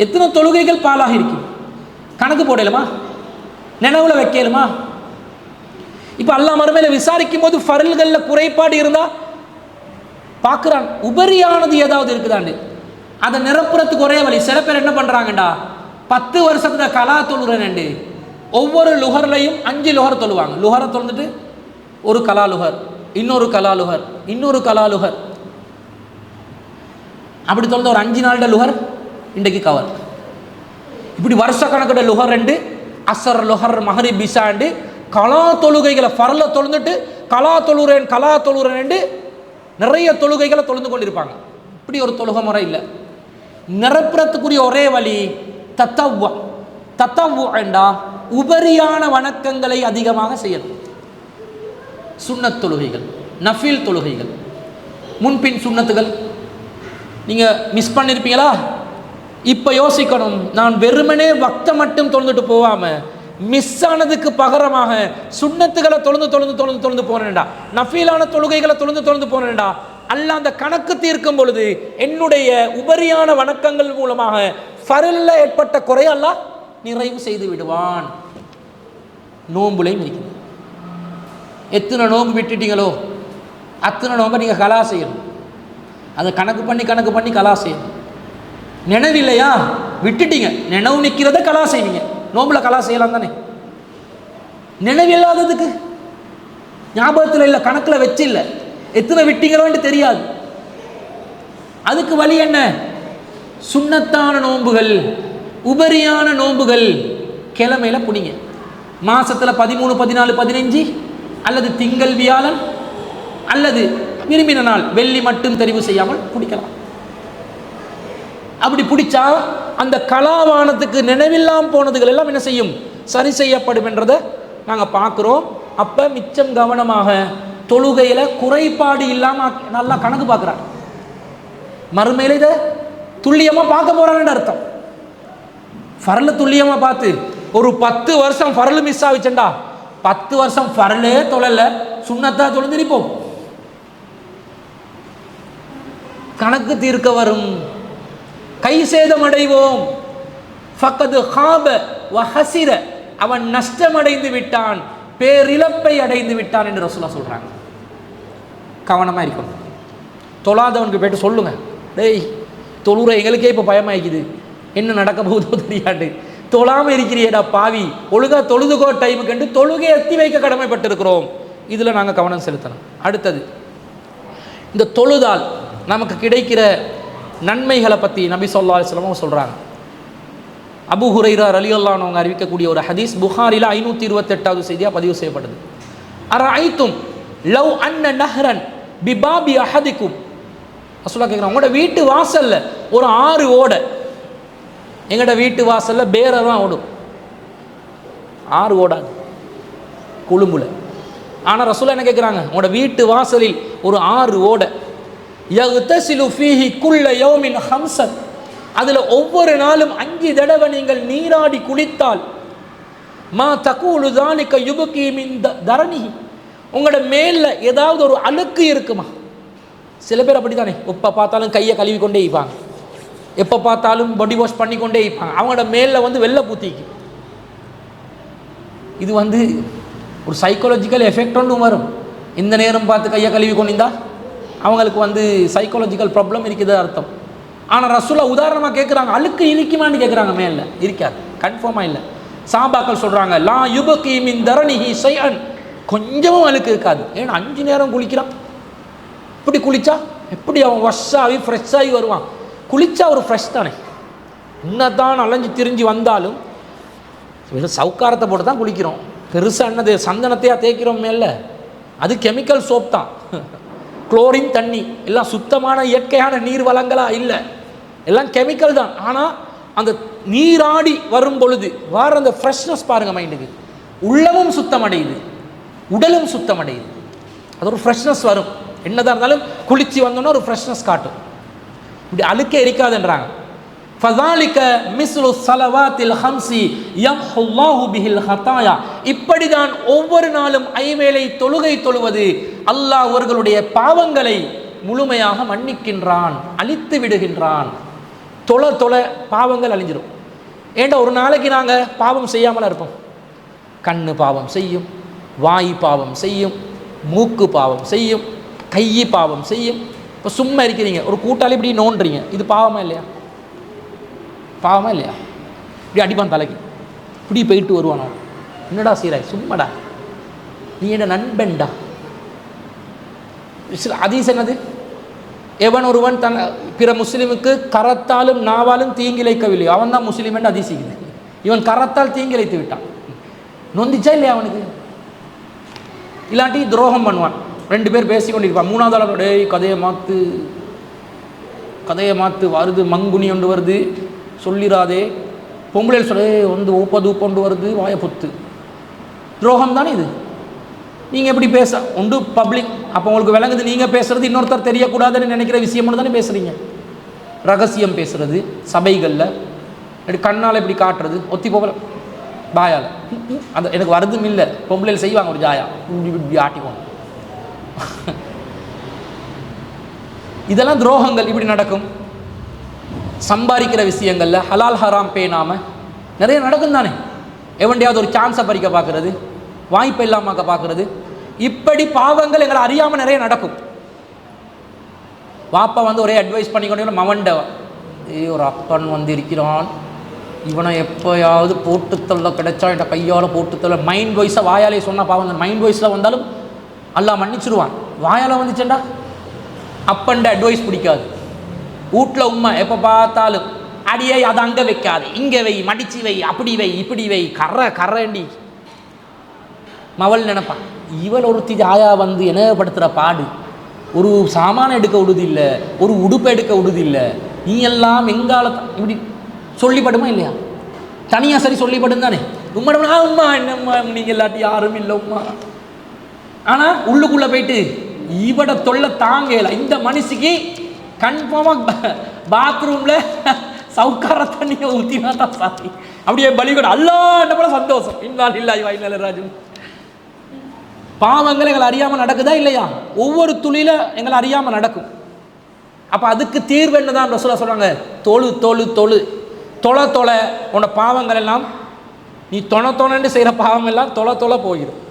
எத்தனை தொழுகைகள் பாலாகி இருக்கு, கணக்கு போடலுமா, நினைவுல வைக்கலுமா? இப்போ அல்லாஹ் மறுமையில விசாரிக்கும் போது ஃபரல்களில் குறைபாடு இருந்தால் பார்க்குறான், உபரியானது ஏதாவது இருக்குதாண்டு அதை நிரப்புறதுக்கு ஒரே வழி. சில பேர் என்ன பண்ணுறாங்கண்டா, 10 வருஷத்துல கலா தொழுறேன்ண்டு ஒவ்வொரு லுகர்லையும் 5 லுகர் தொழுவாங்க. லுகரை தொழுந்துட்டு ஒரு கலா லுகர், இன்னொரு கலா லுகர், இன்னொரு கலா லுகர், அப்படி தொழுந்த ஒரு 5 நாள் லுகர் இன்றைக்கு கவர். இப்படி வருஷ கணக்கிட்ட லுகர் ரெண்டு, அசர் லுகர் மஹரிப் இஷாண்டு கலா தொழுகைகளை ஃபரல தொழுந்துட்டு கலா தொழுறேன் நிறைய தொழுகைகளை தொழுந்து கொண்டிருப்பாங்க. இப்படி ஒரு தொழுகை முறை இல்லை. நிரப்புறத்துக்குரிய ஒரே வழி தத்தவ்வு என்றா உபரியான வணக்கங்களை அதிகமாக செய்யணும். சுன்னத் தொழுகைகள், நஃபில் தொழுகைகள், முன்பின் சுன்னத்துகள் நீங்கள் மிஸ் பண்ணியிருப்பீங்களா? இப்போ யோசிக்கணும், நான் வெறுமனே வக்த மட்டும் தொழுந்துட்டு போகாமல் மிஸ் ஆனதுக்கு பகரமாக சுன்னத்துகளை தொழுந்து போனேன்டா, நஃபீலான தொழுகைகளை தொழுந்து போனேன்டா, அல்ல அந்த கணக்கு தீர்க்கும் பொழுது என்னுடைய உபரியான வணக்கங்கள் மூலமாக ஃபரல்ல ஏற்பட்ட குறைய அல்லாஹ் நிறைவு செய்து விடுவான். நோம்புலையும் இருக்குது. எத்தனை நோம்பு விட்டுட்டீங்களோ அத்தனை நோம்பை நீங்கள் கலா செய்யணும். அதை கணக்கு பண்ணி கலா செய்யணும். நினைவு இல்லையா, விட்டுட்டீங்க, நினைவு நிற்கிறத கலா செய்வீங்க. நோம்புல கலா செய்யலாம் தானே. நினைவு இல்லாததுக்கு ஞாபகத்தில் இல்லை, கணக்கில் வச்சு இல்லை, எத்தனை விட்டீங்களோன்னு தெரியாது. அதுக்கு வழி என்ன? சுன்னத்தான நோன்புகள், உபரியான நோன்புகள் கிழமையில புடிங்க. மாசத்துல 13, 14, 15 அல்லது திங்கள் வியாழன் அல்லது விரும்பின நாள் வெள்ளி மட்டும் தெரிவு செய்யாமல் பிடிக்கலாம். அப்படி பிடிச்சா அந்த கலாவானத்துக்கு நினைவில்லாம் போனதுகள் எல்லாம் என்ன செய்யும்? சரி செய்யப்படும் என்றதை நாங்கள் பார்க்குறோம். அப்போ மிச்சம் கவனமாக தொழுகையில் குறைபாடு இல்லாமல் நல்லா கணக்கு பார்க்குறாங்க. மறுமையில் இதை துல்லியமாக பார்க்க போகிறான்னு அர்த்தம். ஃபரலு துல்லியமாக பார்த்து ஒரு 10 வருஷம் ஃபரலு மிஸ் ஆகிச்சண்டா, 10 வருஷம் ஃபரலே தொழல, சுண்ணத்தா தொழுந்திருப்போம். கணக்கு தீர்க்க வரும், கை சேதம் அடைவோம். ஃபக்கது ஹாப வ ஹஸிர, அவன் நஷ்டமடைந்து விட்டான், பேரிழப்பை அடைந்து விட்டான் என்று ரசூலுல்லாஹ் சொல்றாங்க. கவனமாக இருக்கணும். தொழாதவனுக்கு போய்ட்டு சொல்லுங்க, டேய் தொழுற எங்களுக்கே இப்போ பயமாயிக்குது, என்ன நடக்க போகுதோ தெரியாது, தொழாமல் இருக்கிறியடா பாவி, ஒழுங்கா தொழுதுகோ டைமுக்கு என்று தொழுகை எத்தி வைக்க கடமைப்பட்டிருக்கிறோம். இதில் நாங்கள் கவனம் செலுத்தணும். அடுத்தது, இந்த தொழுதால் நமக்கு கிடைக்கிற நன்மைகளை பற்றி நபி ஸல்லல்லாஹு அலைஹி வஸல்லம் சொல்கிறாங்க. அபூ ஹுரைரா ரலியல்லாஹு அன்ஹு அவங்க அறிவிக்கக்கூடிய ஒரு ஹதீஸ் புகாரில 528வது செய்தியாக பதிவு செய்யப்படுது. அரஐத்தும் லவ் அன்ன நஹ்ரன் பிபாபி அஹதிக்கும், ரசூலுல்லாஹ் கேட்குறாங்க, உங்களோட வீட்டு வாசல்ல ஒரு ஆறு ஓட, எங்களோட வீட்டு வாசல்ல பேர தான் ஓடும், ஆறு ஓடாது கொழும்புல. ஆனால் ரசூலுல்லாஹ் என்ன கேட்குறாங்க, உங்களோட வீட்டு வாசலில் ஒரு ஆறு ஓட, யக்தஸிலு ஃபீஹி குல்ல யௌமின் ஹம்ஸன், அதில் ஒவ்வொரு நாளும் 5 தடவை நீங்கள் நீராடி குளித்தால், மா தகூலு ஸாலிக யுப்கி மின் தரனிஹி, உங்களோட மேலில் ஏதாவது ஒரு அழுக்கு இருக்குமா? சில பேர் அப்படி தானே, எப்போ பார்த்தாலும் கையை கழுவி கொண்டே இருப்பாங்க, எப்போ பார்த்தாலும் பாடி வாஷ் பண்ணி கொண்டே இருப்பாங்க, அவங்களோட மேலில் வெள்ளை பூத்திக்கு. இது ஒரு சைக்காலஜிக்கல் எஃபெக்ட் ஒன்றும் வரும். இந்த நேரம் பார்த்து கையை கழுவி கொண்டிருந்தா அவங்களுக்கு சைக்காலஜிக்கல் ப்ராப்ளம் இருக்குது அர்த்தம். ஆனால் ரசூலுல்லாஹ் உதாரணமாக கேட்குறாங்க, அழுக்கு இழிக்குமான்னு கேட்குறாங்க. மேலே இருக்காது, கன்ஃபார்மாக இல்லை. சஹாபாக்கள் சொல்கிறாங்க, லா யுபகி மின் தரனிஹி ஷைஅன், கொஞ்சமும் அழுக்கு இருக்காது. ஏன்னா 5 நேரம் குளிக்கிறான், இப்படி குளித்தா எப்படி அவன் வாஷாகி ஃப்ரெஷ்ஷாகி வருவான்? குளித்தா ஒரு ஃப்ரெஷ் தானே. என்னதான் அலைஞ்சு திரிஞ்சு வந்தாலும் வெறும் சவுக்காரத்தை போட்டு தான் குளிக்கிறோம். பெருசாக என்னது சந்தனத்தையா தேய்க்கிறோம் மேலே? அது கெமிக்கல் சோப் தான், குளோரின் தண்ணி, எல்லாம் சுத்தமான இயற்கையான நீர் வளங்களா இல்லை, எல்லாம் கெமிக்கல் தான். ஆனால் அந்த நீராடி வரும் பொழுது வார அந்த ஃப்ரெஷ்னஸ் பாருங்கள், மைண்டுக்கு உள்ளமும் சுத்தமடையுது, உடலும் சுத்தமடையுது. அது ஒரு ஃப்ரெஷ்னஸ் வரும். என்னதான் இருந்தாலும் குளிச்சு வந்தோன்னா ஒரு ஃப்ரெஷ்னஸ் காட்டும். இப்படி அழுக்கே இருக்காதுன்றாங்க. ஃபஸாலிக மிஸ்லு ஸலவாத்தில் ஹம்ஸி யம்ஹுல்லாஹு பிஹில் ஹதாயா, இப்படிதான் ஒவ்வொரு நாளும் 5 வேளை தொழுகை தொழுவது அல்லாஹ் அவர்களுடைய பாவங்களை முழுமையாக மன்னிக்கின்றான், அழித்து விடுகின்றான். தொலை தொலை பாவங்கள் அழிஞ்சிடும். ஏண்டா ஒரு நாளைக்கு நாங்கள் பாவம் செய்யாமலாம் இருப்போம். கண்ணு பாவம் செய்யும், வாய் பாவம் செய்யும், மூக்கு பாவம் செய்யும், கை பாவம் செய்யும். இப்போ சும்மா இருக்கிறீங்க, ஒரு கூட்டாளி இப்படி நோண்டுறீங்க, இது பாவமா இல்லையா? பாவமா இல்லையா? இப்படி அடிப்பான் தலைக்கு, இப்படி போயிட்டு வருவானோ, என்னடா சீராய் சும்மாடா, நீ என்ன நண்பன்டா. ஹதீஸ் என்னது? எவன் ஒருவன் தன் பிற முஸ்லிமுக்கு கரத்தாலும் நாவாலும் தீங்கிழைக்கவில்லையோ அவன் தான் முஸ்லீம் என்று ஹதீஸிக்குது. இவன் கரத்தால் தீங்கிழைத்து விட்டான், நொந்திச்சா இல்லையா அவனுக்கு? இல்லாட்டி துரோகம் பண்ணுவான். 2 பேர் பேசி கொண்டிருப்பான், 3வது ஆளோட கதையை மாற்று வருது, மங்குனி ஒன்று வருது, சொல்லிடாதே, பொம்பளை சொல்ல வந்து ஊப்பது வருது, வாய பொத்து. துரோகம் தானே இது. நீங்கள் எப்படி பேச உண்டு பப்ளிக், அப்போ உங்களுக்கு விளங்குது நீங்கள் பேசுகிறது இன்னொருத்தர் தெரியக்கூடாதுன்னு நினைக்கிற விஷயம் தானே பேசுகிறீங்க. ரகசியம் பேசுகிறது சபைகளில், இப்படி கண்ணால் இப்படி காட்டுறது, ஒத்தி போகல பாயால், அந்த எனக்கு வருதும் இல்லை, பொம்பளையில் செய்வாங்க ஒரு ஜாயா இப்படி ஆட்டிக்கோங்க. இதெல்லாம் துரோகங்கள் இப்படி நடக்கும். சம்பாதிக்கிற விஷயங்களில் ஹலால் ஹராம் பேணாமல் நிறைய நடக்கும் தானே. எவன்டையாவது ஒரு சான்ஸை பறிக்க பார்க்குறது, வாய்ப்பை இல்லாமக்க பார்க்குறது, இப்படி பாவங்கள் எங்களை அறியாமல் நிறைய நடக்கும். வாப்பா வந்து ஒரே அட்வைஸ் பண்ணிக்கொண்டே மவன்ட ஒரு அப்பன் வந்து இருக்கிறான், இவனை எப்போயாவது போட்டுத்தள்ள கிடைச்சா என் கையால் போட்டுத்தள்ள, மைண்ட் வாய்ஸாக வாயாலே சொன்னால் பாவம். அந்த மைண்ட் வாய்ஸில் வந்தாலும் அல்லாஹ் மன்னிச்சிருவான். வாயால் வந்துச்சேண்டா அப்பன்ட அட்வைஸ் பிடிக்காது. வீட்டில் உண்மை எப்போ பார்த்தாலும் அடியை அதை அங்கே வைக்காது, இங்கே வை, மடிச்சு வை, அப்படி வை, இப்படி வை, கரண்டி மவள் நினைப்பான். இவள் ஒருத்தி ஆயா வந்து என்னப்படுத்துகிற பாடு, ஒரு சாமான எடுக்க விடுதில்லை, ஒரு உடுப்பை எடுக்க விடுதில்லை, நீ எல்லாம் எங்கால இப்படி சொல்லிப்படுமா இல்லையா? தனியாக சரி சொல்லிப்படும் தானே. உம்மா உம்மா என்னம்மா நீங்கள் இல்லாட்டி யாரும் இல்லை உம்மா. ஆனால் உள்ளுக்குள்ளே போயிட்டு இவட தொல்லை தாங்கல. இந்த மனுஷிக்கு கன்ஃபார்மாக பாத்ரூமில் சவுக்கார தண்ணியை ஊற்றினா தான் சாத்தி, அப்படியே பலிகொடு அல்லா என்ன போல சந்தோஷம். இன்னால் இல்லை வாய்நாள் ராஜு. பாவங்கள் எங்களை அறியாமல் நடக்குதா இல்லையா? ஒவ்வொரு துளியில எங்களை அறியாமல் நடக்கும். அப்போ அதுக்கு தீர்வு என்னதான் ரசூலுல்லாஹ் சொல்றாங்க? தொழு தொழு தொழு தொலை தொலை உன்னோட பாவங்கள் எல்லாம், நீ தொணன்னு செய்கிற பாவம் எல்லாம் தொலை தொலை போயிடும்.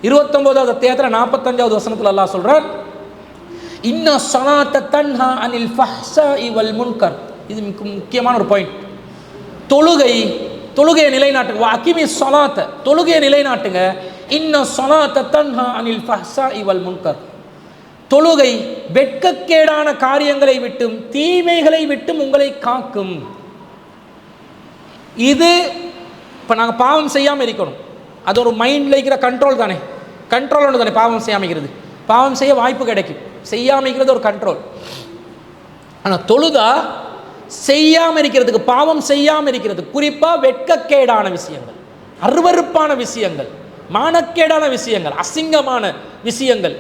29வது அத்தியாயத்தில் 45வது வசனத்தில் அல்லாஹ் சொல்றார், இன்ன ஸலாத்த தன்ஹா அனில் ஃபஹ்ஷாஇ வல் முன்கர். இது முக்கியமான ஒரு பாயிண்ட். தொழுகையை நிலைநாட்டுங்க. அகிமி ஸலாத்த, தொழுகையை நிலைநாட்டுங்க. இன்ன ஸலாத்த தன்ஹா அனில் ஃபஹ்ஷாஇ வல் முன்கர். தொழுகை வெட்கக்கேடான காரியங்களை விட்டும் தீமைகளை விட்டும் உங்களை காக்கும். இது இப்போ நாங்கள் பாவம் செய்யாமல் இருக்கணும். அது ஒரு மைண்டில் இருக்கிற கண்ட்ரோல் தானே. கண்ட்ரோல் ஒன்று தானே பாவம் செய்யாமல் இருக்கிறது. பாவம் செய்ய வாய்ப்பு கிடைக்கும், செய்யாமல் இருக்கிறது ஒரு கண்ட்ரோல். ஆனால் தொழுதா செய்யாமல் இருக்கிறதுக்கு, பாவம் செய்யாமல் இருக்கிறது, குறிப்பாக வெட்கக்கேடான விஷயங்கள், அருவருப்பான விஷயங்கள், மானக்கேடான விஷயங்கள், அசிங்கமான விஷயங்கள்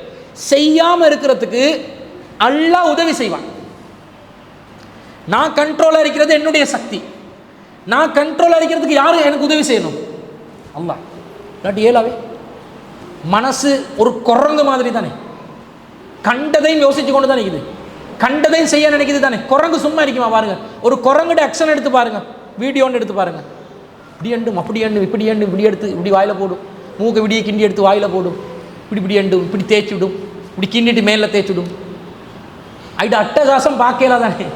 செய்யாமல் இருக்கிறதுக்கு அல்லாஹ் உதவி செய்வான். நான் கண்ட்ரோலாக இருக்கிறது என்னுடைய சக்தி. நான் கண்ட்ரோலாக இருக்கிறதுக்கு யார் எனக்கு உதவி செய்யணும்? அல்லாஹ். இல்லாட்டி ஏலாவே. மனசு ஒரு குரங்கு மாதிரி தானே, கண்டதையும் யோசிச்சு கொண்டு தான் நிற்குது, கண்டதையும் செய்ய நினைக்குது தானே. குரங்கு சும்மா இருக்குமா பாருங்க. ஒரு குரங்குட ஆக்ஷன் எடுத்து பாருங்க, வீடியோ ஒன்று எடுத்து பாருங்க. இப்படி எண்டும் அப்படி எண்டும் இப்படி எண்டும் இப்படி எடுத்து இப்படி வாயில போடும், மூக்கு விடிய கிண்டி எடுத்து வாயில போடும், இப்படி இப்படி எண்டும் இப்படி தேய்ச்சி விடும், இப்படி கிண்டிட்டு மேலே தேய்ச்சி விடும். அது அட்டகாசம் பார்க்கல தானே.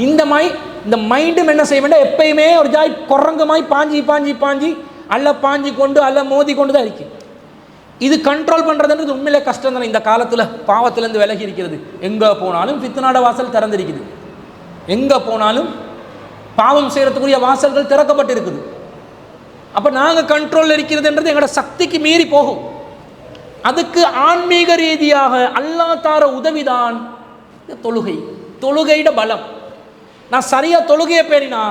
இந்த மைண்டும் என்ன செய்ய வேண்டாம், எப்பயுமே ஒரு ஜாய் குரங்குமாய் பாஞ்சி பாஞ்சி பாஞ்சி அல்ல பாஞ்சி கொண்டு அல்ல மோதி கொண்டு தான் இருக்கு. இது கண்ட்ரோல் பண்ணுறதுன்றது உண்மையிலே கஷ்டம் தானே. இந்த காலத்தில் பாவத்திலேருந்து விலகி இருக்கிறது. எங்கே போனாலும் ஃபித்னாட வாசல் திறந்திருக்குது, எங்கே போனாலும் பாவம் செய்கிறதுக்குரிய வாசல்கள் திறக்கப்பட்டு இருக்குது. அப்போ நாங்கள் கண்ட்ரோலில் இருக்கிறதுன்றது எங்களோட சக்திக்கு மீறி போகும். அதுக்கு ஆன்மீக ரீதியாக அல்லாஹ் தார உதவிதான் தொழுகையிட பலம். நான் சரியாக தொழுகையை பேரினா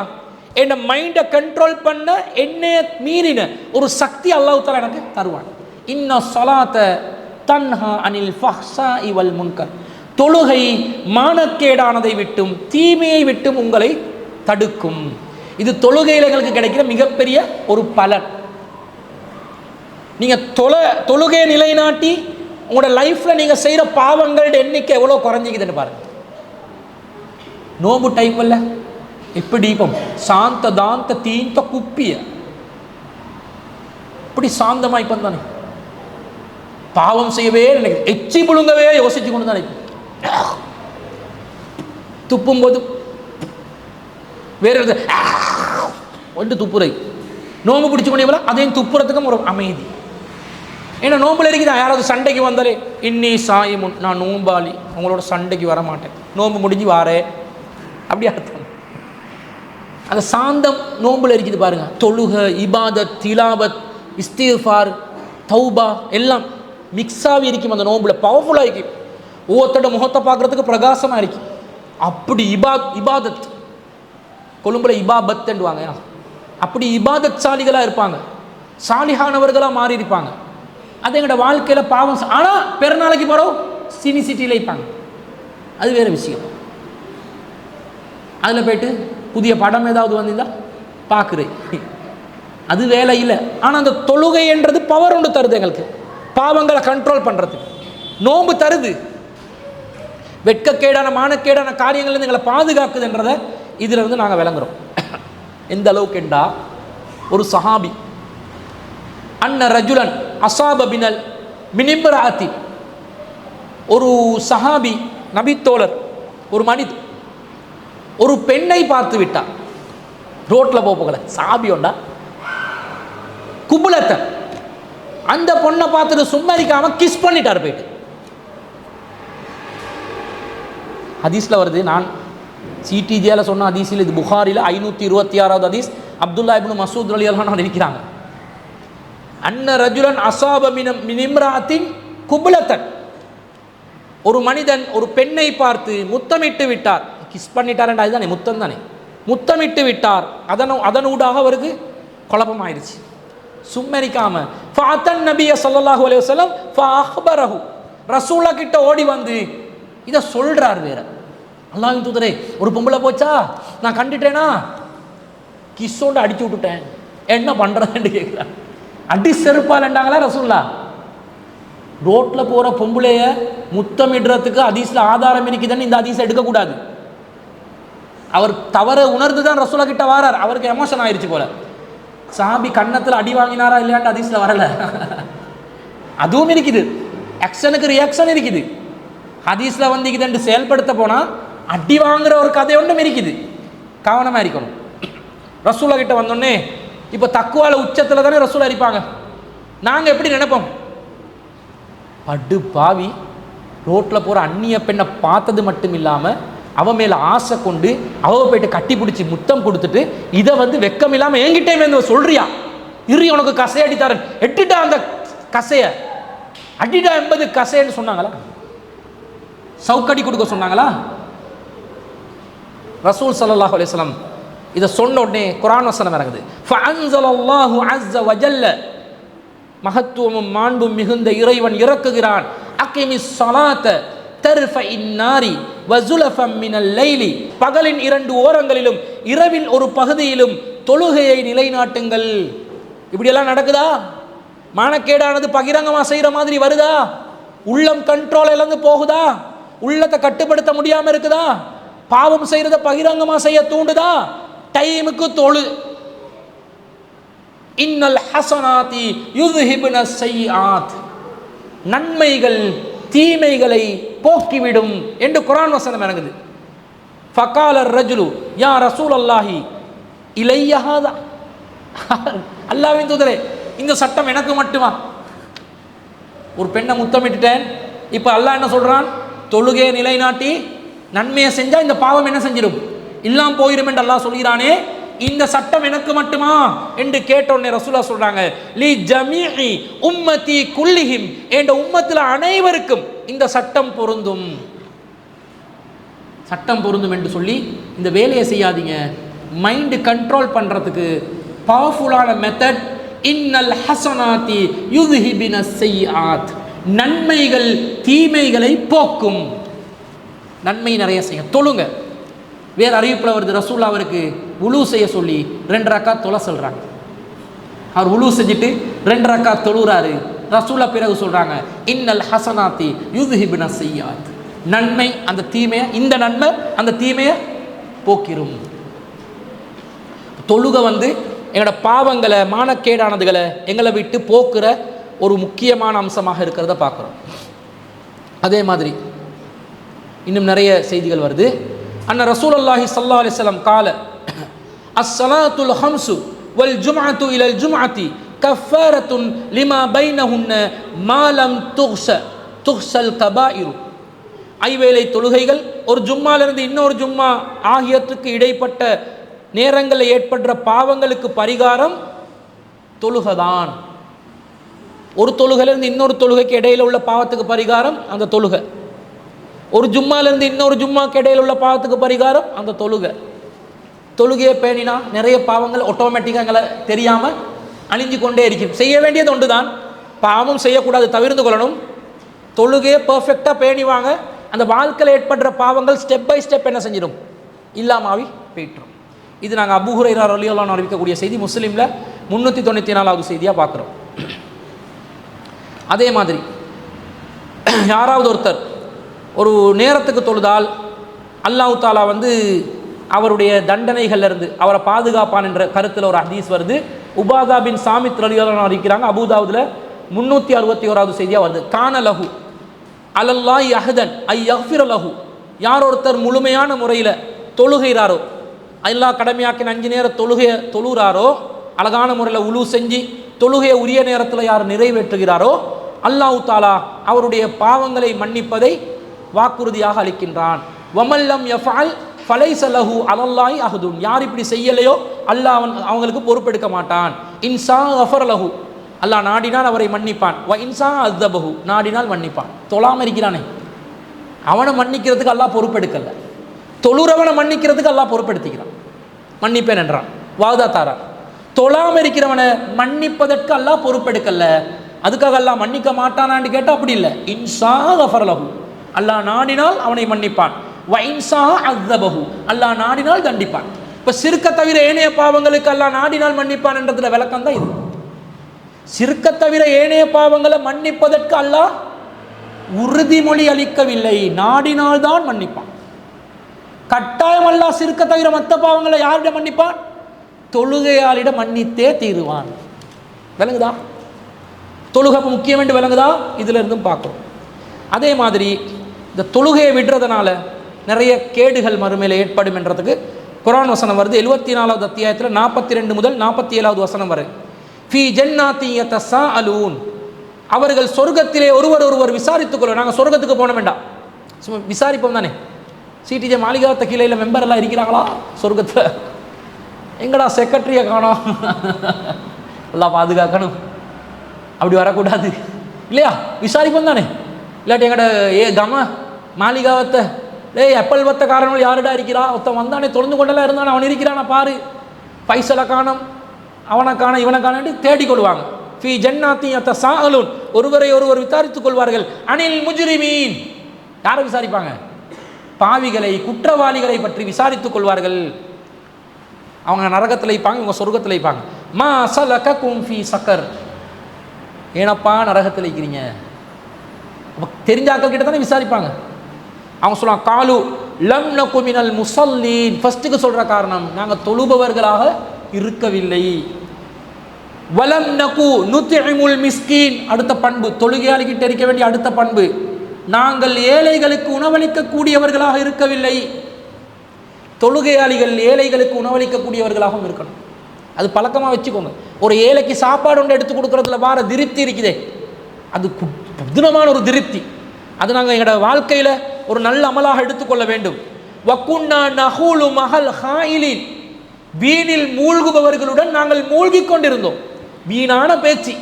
என்னை மைண்டை கண்ட்ரோல் பண்ண என்னைய மீறின ஒரு சக்தி அல்லாஹ் தாலா எனக்கு தருவான். இன்ன ஸலாத்த தன்ஹா அனில் ஃபஹ்ஷாஇ வல் முன்கர். தொழுகை மானக்கேடானதை விட்டும் தீமையை விட்டும் உங்களை தடுக்கும். இது தொழுகையில் எங்களுக்கு கிடைக்கிற மிகப்பெரிய ஒரு பலன். நீங்கள் தொழுகையை நிலைநாட்டி உங்களோட லைஃப்பில் நீங்கள் செய்கிற பாவங்களோட எண்ணிக்கை எவ்வளோ குறைஞ்சிக்குதுன்னு பாருங்கள். நோம்பு டைமில் எப்படி இப்போ சாந்த தாந்த தீந்த குப்பிய இப்படி சாந்தமாக இப்போ தானே பாவம் செய்யவே நினைக்க எச்சி புழுங்கவே யோசிச்சு கொண்டு தான் துப்பும்போது வேற ஒன்று துப்புரை நோம்பு பிடிச்சு கொண்டே அதையும் துப்புறதுக்கும் ஒரு அமைதி. ஏன்னா நோம்புல இருக்குதா யாராவது சண்டைக்கு வந்தாலே இன்னி சாயிமுன் நான் நோம்பாளி உங்களோட சண்டைக்கு வர மாட்டேன் நோம்பு முடிஞ்சு வாரே அப்படி அர்த்தம். அந்த சாந்தம் நோம்புல இருக்குது பாருங்க. தொழுக இபாதத் திலாவத் இஸ்திஃபார் தௌபா எல்லாம் மிக்ஸாகி இருக்கும் அந்த நோம்புல பவர்ஃபுல்லாக இருக்கும். ஒவ்வொருத்தோட முகத்தை பார்க்குறதுக்கு பிரகாசமாக இருக்கும். அப்படி இபாதத் கொழும்புல இபாபத்துவாங்க. அப்படி இபாதத் சாலிகளாக இருப்பாங்க, சாலிஹானவர்களாக மாறி இருப்பாங்க. அது எங்களோட வாழ்க்கையில் பாவம். ஆனால் பெருநாளைக்கு போகிறோம் சினிசிட்டியில் இருப்பாங்க, அது வேறு விஷயம். அதில் போய்ட்டு புதிய படம் ஏதாவது வந்திருந்தா பார்க்குறேன், அது வேலை இல்லை. ஆனால் அந்த தொழுகை என்றது பவர் ஒன்று தருது எங்களுக்கு, பாவங்களை கண்ட்ரோல் பண்ணுறதுக்கு. நோன்பு தருது, வெட்கக்கேடான மானக்கேடான காரியங்கள்லேருந்து எங்களை பாதுகாக்குதுன்றதை இதில் இருந்து நாங்கள் விளங்குறோம். எந்த அளவுக்கு என்றா ஒரு சஹாபி அன்ன ரஜுலன் அசாப பினல் மினிம்ராத்தி, ஒரு சஹாபி நபித்தோழர் ஒரு மனிதர் ஒரு பெண்ணை பார்த்து விட்டார். ரோட்டில் போகல சாபியோண்டா குபுலத்தை அந்த பொண்ணை பார்த்துட்டு சும்மரிக்காம கிஸ் பண்ணிட்டார் போயிட்டு. ஹதீஸில் வருது, நான் சிடிஜியில் சொன்ன ஹதீஸில், இது புகாரில் 526வது ஹதீஸ். அப்துல்லா இப்னு மசூத் ரலியல்லாஹு அன்ஹு இருக்கிறாங்க. அன்ன ரஜுலன் அசாப மினிம்ராத்தின் குபுலத்தன், ஒரு மனிதன் ஒரு பெண்ணை பார்த்து முத்தமிட்டு விட்டார். கிஸ் பண்ணிட்டார், அதுதானே முத்தம் தானே, முத்தமிட்டு விட்டார். அதனூடாக அவருக்கு குழப்பமாயிருச்சு. சும்மரிக்காம ஃபாத்தன் நபிய ஸல்லல்லாஹு அலைஹி வஸல்லம் ஃபஅக்பரஹு, ரசூலா கிட்ட ஓடி வந்து இதை சொல்றார். வேற அல்லாஹ்வின் தூதரே, ஒரு பொம்பளை போச்சா, நான் கண்டுட்டேனா, கிஸ்ஸோண்டு அடிச்சு விட்டுட்டேன், என்ன பண்றதுன்னு கேட்குறான். அடி செருப்பாலண்டாங்களா ரசூல்லா? ரோட்டில் போகிற பொம்பளைய முத்தமிடுறதுக்கு ஹதீஸில் ஆதாரம் இருக்குதுன்னு இந்த ஹதீஸை எடுக்கக்கூடாது. அவர் தவற உணர்ந்து தான் ரசூலா கிட்ட வாரார். அவருக்கு எமோஷன் ஆயிடுச்சு போல. சாபி கன்னத்தில் அடி வாங்கினாரா இல்லையான்னு ஹதீஸில் வரல. அதுவும் இருக்குது, ஆக்ஷனுக்கு ரியாக்ஷன் இருக்குது. ஹதீஸில் வந்து இதுன்னு செயல்படுத்த போனால் அடி வாங்குற ஒரு கதை ஒன்றும் இருக்குது. கவனமாக இருக்கணும். ரசூலா கிட்ட வந்தோடனே இப்போ தக்குவால உச்சத்தில் தானே ரசூலா இருப்பாங்க. நாங்கள் எப்படி நினைப்போம், படு பாவி ரோட்டில் போகிற அந்நிய பெண்ணை பார்த்தது மட்டும் இல்லாமல் அவன் மேலே ஆசை கொண்டு அவ போயிட்டு கட்டி பிடிச்சி முத்தம் கொடுத்துட்டு இதை வந்து வெக்கம் இல்லாமல் என்கிட்டே வந்து சொல்றியா, இரு உனக்கு கசை அடித்தாரன், எட்டுட்டா அந்த கசையை அடிடா 80 கசைன்னு சொன்னாங்களா? சவுக்கடி கொடுக்க சொன்னாங்களா? ரசூல் ஸல்லல்லாஹு அலைஹி வஸல்லம் இதை சொன்ன உடனே குர்ஆன் வசனம் இறங்குது. ஃபஅன்ஸலல்லாஹு அஸ்ஸ வஜல்ல, மகத்துவமும் மாண்பும் மிகுந்த இறைவன் இறக்குகிறான். அகிமிஸ் ஸலாத்த தர்ஃபஇன் நாரி வஸுலஃபம் மினல் லைலி, பகலின் 2 ஓரங்களிலும் இரவில் ஒரு பகுதியிலும் தொழுகையை நிலைநாட்டுங்கள். இப்படியெல்லாம் நடக்குதா? மானக்கேடானது பகிரங்கமாக செய்கிற மாதிரி வருதா? உள்ளம் கண்ட்ரோல் இழந்து போகுதா? உள்ளத்தை கட்டுப்படுத்த முடியாமல் இருக்குதா? பாவம் செய்கிறத பகிரங்கமாக செய்ய தூண்டுதா? டைமுக்கு தொழு. இன்னல் ஹஸனாதி யுத்ஹிபுன ஸய்யிஆத், நன்மைகள் தீமைகளை போக்கிவிடும் என்று குர்ஆன் வசனம் இறங்குது. ஃபகால ரஜுலு யா ரசூலல்லாஹி இலைய ஹாதா, அல்லாஹ்வின் தூதரே இந்த சட்டம் எனக்கு மட்டுமா? ஒரு பெண்ணை முத்தமிட்டுட்டேன், இப்போ அல்லாஹ் என்ன சொல்றான்? தொழுகையை நிலைநாட்டி நன்மையை செஞ்சா இந்த பாவம் என்ன செஞ்சிடும், இல்லாம போயிடும் என்று அல்லாஹ் சொல்கிறானே, இந்த சட்டம் எனக்கு மட்டுமா என்று கேட்டோடனே ரசூலா சொல்றாங்க, லி ஜமீஇ உம்மதி குல்லிஹிம், என்ற உம்மத்தில் அனைவருக்கும் இந்த சட்டம் பொருந்தும், சட்டம் பொருந்தும் என்று சொல்லி இந்த வேலையை செய்யாதீங்க. மைண்ட் கண்ட்ரோல் பண்றதுக்கு பவர்ஃபுல்லான மெத்தட் இன்னல் ஹஸனாதி யுத்ஹிபின ஸய்யிஆத், நன்மைகள் தீமைகளை போக்கும். நன்மை நிறைய செய்ய தொழுங்க. வேறு அறிவிப்பில் வருது, ரசூல்லா அவருக்கு உலு செய்ய சொல்லி 2 ரக்காத் தொழ சொல்கிறாங்க. அவர் உலு செஞ்சுட்டு 2 ரக்காத் தொழுகிறாரு. ரசூலா பிறகு சொல்றாங்க, இன்னல் ஹசனாத்தி யுத்ஹிபுன ஸய்யாத், நன்மை அந்த தீமையை, இந்த நன்மை அந்த தீமையை போக்கிரும். தொழுகை எங்களோட பாவங்களை, மானக்கேடானதுகளை எங்களை விட்டு போக்குற ஒரு முக்கியமான அம்சமாக இருக்கிறத பார்க்குறோம். அதே மாதிரி இன்னும் நிறைய செய்திகள் வருது. அன்ன ரசூலுல்லாஹி ஸல்லல்லாஹு அலைஹி வஸல்லம் கால அஸ்ஸலாத்துல் ஹம்சு வல் ஜும்அத்து இலல் ஜும்அத்தி கஃபாரத்துன் லிமா பைனஹுன்ன மா லம் துஹ்ஸல் கபாயிரு. ஐவேளை தொழுகைகள் ஒரு ஜும்மாலிருந்து இன்னொரு ஜும்மா ஆகியத்துக்கு இடைப்பட்ட நேரங்களில் ஏற்படுற பாவங்களுக்கு பரிகாரம் தொழுகைதான். ஒரு தொழுகையிலிருந்து இன்னொரு தொழுகைக்கு இடையில உள்ள பாவத்துக்கு பரிகாரம் அந்த தொழுகை. ஒரு ஜும்மாலிருந்து இன்னொரு ஜும்மாக்கு இடையில உள்ள பாவத்துக்கு பரிகாரம் அந்த தொழுகை. தொழுகையை பேணினா நிறைய பாவங்கள் ஆட்டோமேட்டிக்காக எங்களை தெரியாமல் அழிஞ்சு கொண்டே இருக்கும். செய்ய வேண்டியது ஒன்று தான், பாவம் செய்யக்கூடாது, தவிர்த்து கொள்ளணும். தொழுகையை பர்ஃபெக்டாக பேணிவாங்க, அந்த வாழ்க்கையில் ஏற்படுற பாவங்கள் ஸ்டெப் பை ஸ்டெப் என்ன செஞ்சிடும், இல்லாமாவி போயிட்டுரும். இது நாங்கள் அபூ ஹுரைரா ரலியல்லாஹு அன்ஹு அறிவிக்கக்கூடிய செய்தி, முஸ்லீமில் 394வது செய்தியாக பார்க்குறோம். அதே மாதிரி யாராவது ஒருத்தர் ஒரு நேரத்துக்கு தொழுதால் அல்லாஹ் தாலா அவருடைய தண்டனைகள்லேருந்து அவரை பாதுகாப்பான் என்ற கருத்தில் ஒரு ஹதீஸ் வருது. உபாதா பின் சாமித் ரலியல்லாஹு அன்ஹு அறிவிக்கிறாங்க, அபூதாவுதுல 361வது செய்தியாக வருது. கான லஹு அலல்லாஹி அஹ்தன் ஐ யக்ஃபிர லஹு, யார் ஒருத்தர் முழுமையான முறையில் தொழுகிறாரோ, அல்லாஹ் கடமையாக்கின 5 நேர தொழுகையை தொழுகிறாரோ, அழகான முறையில் உலு செஞ்சு தொழுகையை உரிய நேரத்தில் யார் நிறைவேற்றுகிறாரோ, அல்லாஹ் தாலா அவருடைய பாவங்களை மன்னிப்பதை வாக்குறுதியாக அளிக்கின்றான். வமல்லம் யஃஅல் ஃபலைஸ லஹு அலல்லாஹி அஹ்துன், யார் இப்படி செய்யலையோ அல்லாஹ் அவங்களுக்கு பொறுப்பெடுக்க மாட்டான். இன்சா கஃபர லஹு, அல்லாஹ் நாடினால் அவரை மன்னிப்பான். வ இன்சா அஸ்தபஹு, நாடினால் மன்னிப்பான். தொழாமல் இருக்கிறானே அவனை மன்னிக்கிறதுக்கு அல்லாஹ் பொறுப்பெடுக்கல, தொழுறவனை மன்னிக்கிறதுக்கு அல்லாஹ் பொறுப்பெடுத்துக்கிறான், மன்னிப்பேன் என்றான், வாதா தாரா. தொழாமல் இருக்கிறவனை மன்னிப்பதற்கு அல்லாஹ் பொறுப்பெடுக்கல, அதுக்காக அல்லாஹ் மன்னிக்க மாட்டானான்னு கேட்டால் அப்படி இல்லை. இன்சா கஃபர லஹு, அல்லாஹ் நாடினால் அவனை மன்னிப்பான். வ இன்சா அஸ்தபஹு, அல்லாஹ் நாடினால் தண்டிப்பான். இப்போ சிறுக்க தவிர ஏனைய பாவங்களுக்கு அல்லாஹ் நாடினால் மன்னிப்பான் என்றதுல விளக்கம் தான் இது. சிறுக்க தவிர ஏனைய பாவங்களை மன்னிப்பதற்கு அல்லாஹ் உறுதிமொழி அளிக்கவில்லை, நாடினால் தான் மன்னிப்பான். கட்டாயம் அல்லாஹ் சிறுக்க தவிர மற்ற பாவங்களை யாரிடம் மன்னிப்பான், தொழுகையாளிடம் மன்னித்தே தீருவான். விளங்குதா? தொழுகை முக்கியம் என்று விளங்குதா? இதுல இருந்தும் பார்க்கிறோம். அதே மாதிரி இந்த தொழுகையை விடுறதுனால நிறைய கேடுகள் மறுமையில் ஏற்படும் என்றதுக்கு குர்ஆன் வசனம் வருது. 74வது அத்தியாயத்தில் 42 முதல் 47வது வசனம் வரை. ஃபீ ஜன்னாத்தி யதஸாஅலூன், அவர்கள் சொர்க்கத்திலே ஒருவர் விசாரித்துக் கொள்ளும். நாங்கள் சொர்க்கத்துக்கு போன வேண்டாம், சும்மா விசாரிப்போம் தானே. சிடிஜே மாளிகாத்த கீழே மெம்பர் எல்லாம் இருக்கிறாங்களா சொர்க்கத்தில்? எங்கடா செக்ரட்டரியை காணோம், எல்லாம் பாதுகாக்கணும், அப்படி வரக்கூடாது இல்லையா? விசாரிப்போம் தானே. இல்லாட்டி எங்கட கம மாளிகாவத்தை எப்பல் வத்த காரணங்கள் யாருடா இருக்கிறா, ஒருத்தன் வந்தானே தொழுந்து கொண்டெல்லாம் இருந்தானே, அவன் இருக்கிறான பாரு, பைசலை காணும், அவனை காண இவனை காணி தேடிக்கொள்வாங்க. ஃபீ ஜன்னாத்தி யதஸாஅலூன், ஒருவர் விசாரித்துக் கொள்வார்கள். அனில் முஜ்ரிமீன், யாரை விசாரிப்பாங்க? பாவிகளை, குற்றவாளிகளை பற்றி விசாரித்துக் கொள்வார்கள். அவங்க நரகத்தில் வைப்பாங்க, இவங்க சொர்க்கத்தில் வைப்பாங்க. மா ஸலககும் ஃபீ ஸகர், ஏனப்பா நரகத்தில் வைக்கிறீங்க? தெரிஞ்சாக்கள் கிட்ட தானே விசாரிப்பாங்க. அவங்க சொல்லுவாங்க, காலு லம் நகு மினல் முஸல்லீன், ஃபர்ஸ்ட்டுக்கு சொல்கிற காரணம் நாங்கள் தொழுபவர்களாக இருக்கவில்லை. வலம் நகு நுத்இமுல் மிஸ்கீன், அடுத்த பண்பு, தொழுகையாளிகிட்ட இருக்க வேண்டிய அடுத்த பண்பு, நாங்கள் ஏழைகளுக்கு உணவளிக்கக்கூடியவர்களாக இருக்கவில்லை. தொழுகையாளிகள் ஏழைகளுக்கு உணவளிக்கக்கூடியவர்களாகவும் இருக்கணும். அது பழக்கமாக வச்சுக்கோங்க. ஒரு ஏழைக்கு சாப்பாடு ஒன்று எடுத்து கொடுக்குறதுல வார திருப்தி இருக்குதே, அது புதுனமான ஒரு திருப்தி. அது நாங்கள் எங்களோட வாழ்க்கையில் ஒரு நல்ல அமலாக எடுத்துக்கொள்ள வேண்டும். வக்குன்னா நஹூலு மஹல் ஹாயிலின், வீணில் மூழ்குபவர்களுடன் நாங்கள் மூழ்கி கொண்டிருந்தோம். வீணான பேச்சு,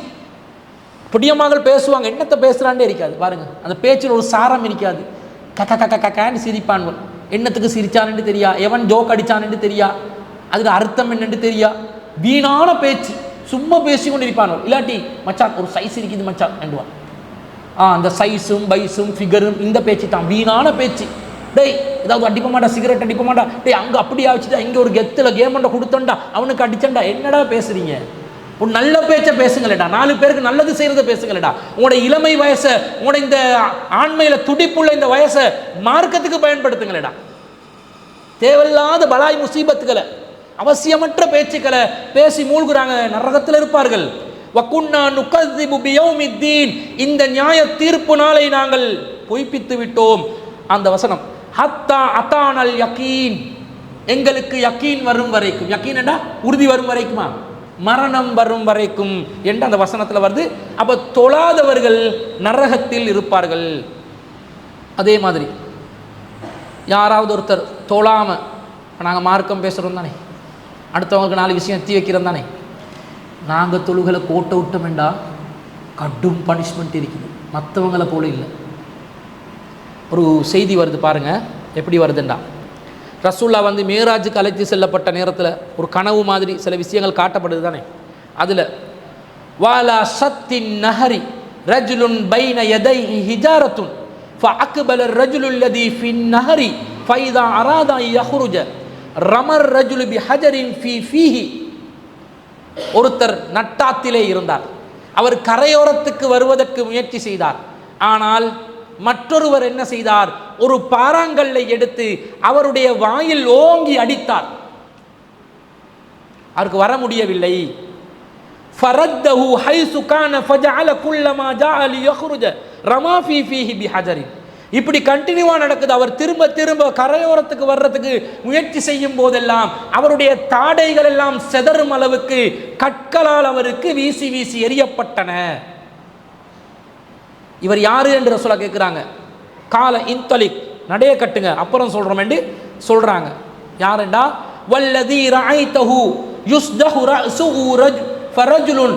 புடியமாக பேசுவாங்க, என்னத்தை பேசுகிறாண்டே இருக்காது பாருங்க, அந்த பேச்சில் ஒரு சாரம் இருக்காது. கக்க கக்க கக்கான்னு சிரிப்பான்வன், என்னத்துக்கு சிரிச்சான்னு தெரியா, எவன் ஜோக் அடிச்சான்னு தெரியா, அதுக்கு அர்த்தம் என்னன்னு தெரியா, வீணான பேச்சு, சும்மா பேசி கொண்டு இருப்பான். இல்லாட்டி மச்சான் ஒரு சைஸ் இருக்குது மச்சான் என்றுவான். அந்த சைஸும் பைஸும் ஃபிகரும் இந்த பேச்சு தான், வீணான பேச்சு. டேய் ஏதாவது அடிப்ப மாட்டா, சிகரெட் அடிப்ப மாட்டா, டேய் அங்கே அப்படியே வச்சுட்டா, இங்கே ஒரு கெத்தில் கேமண்டை கொடுத்தண்டா, அவனுக்கு அடிச்சண்டா, என்னடா பேசுறீங்க? ஒரு நல்ல பேச்சை பேசுங்களேடா, 4 பேருக்கு நல்லது செய்யறத பேசுங்களேடா. உங்களோட இளமை வயசை, உங்களோட இந்த ஆண்மையில துடிப்புள்ள இந்த வயசை மார்க்கத்துக்கு பயன்படுத்துங்களேடா. தேவையில்லாத பலாய் முசீபத்துக்களை, அவசியமற்ற பேச்சுக்களை பேசி மூழ்குறாங்க, நரகத்தில் இருப்பார்கள். வகுன்னா நுகஸிபு பியௌமித்தீன், இந்த நியாய தீர்ப்பு நாளை நாங்கள் பொய்ப்பித்து விட்டோம். அந்த வசனம் ஹத்தா அதானல் யகீன், எங்களுக்கு யகீன் வரும் வரைக்கும், யகீன் என்றா உறுதி வரும் வரைக்குமா, மரணம் வரும் வரைக்கும் என்று அந்த வசனத்தில் வருது. அப்போ தொழாதவர்கள் நரகத்தில் இருப்பார்கள். அதே மாதிரி யாராவது ஒருத்தர் தொழாமல், நாங்கள் மார்க்கம் பேசுகிறோம் தானே, அடுத்தவங்களுக்கு 4 விஷயம் எத்தி வைக்கிறோம் தானே, நாங்கள் தொழுகளை கோட்டை விட்டோம்டா கடும் பனிஷ்மெண்ட் இருக்குது, மற்றவங்களை போல இல்லை. ஒரு செய்தி வருது பாருங்கள், எப்படி வருதுண்டா, ரசூல்லா வந்து மேராஜுக்கு அழைத்து செல்லப்பட்ட நேரத்தில் ஒரு கனவு மாதிரி சில விஷயங்கள் காட்டப்படுது தானே. அதில் வாலா சத்தின் நஹரி ரஜுலுன் பைன யதைஹி ஹிஜாரத்துன் ஃபஅக்பல الرجل الذي في النهر فإذا أراد أن يخرج رمى الرجل بحجر في فيه. ஒருத்தர் நட்டாத்திலே இருந்தார், அவர் கரையோரத்துக்கு வருவதற்கு முயற்சி செய்தார். ஆனால் மற்றொருவர் என்ன செய்தார், ஒரு பாறாங்கல்லை எடுத்து அவருடைய வாயில் ஓங்கி அடித்தார். அவருக்கு வர முடியவில்லை. ஃபரத்தஹு ஹைசு கான ஃபஜஅல குல்லமா ஜாஅ லியخرج ரமா ஃபீஹி பிஹஜரின். இப்படி கண்டினியூவா நடக்குது. அவர் திரும்ப திரும்ப கரையோரத்துக்கு வர்றதுக்கு முயற்சி செய்யும் போதெல்லாம் அவருடைய தாடைகள் எல்லாம் செதறும் அளவுக்கு கற்களால் அவருக்கு வீசி வீசி எரியப்பட்டன. இவர் யாரு என்று ரசூலா கேட்குறாங்க. கால இன்தலிக், நடைய கட்டுங்க, அப்புறம் சொல்றோம் என்று சொல்றாங்க. யாருண்டா வல்லதி ரஐதஹு யுஸ்தஹு ரஸுஹு ஃபரஜுலுன்.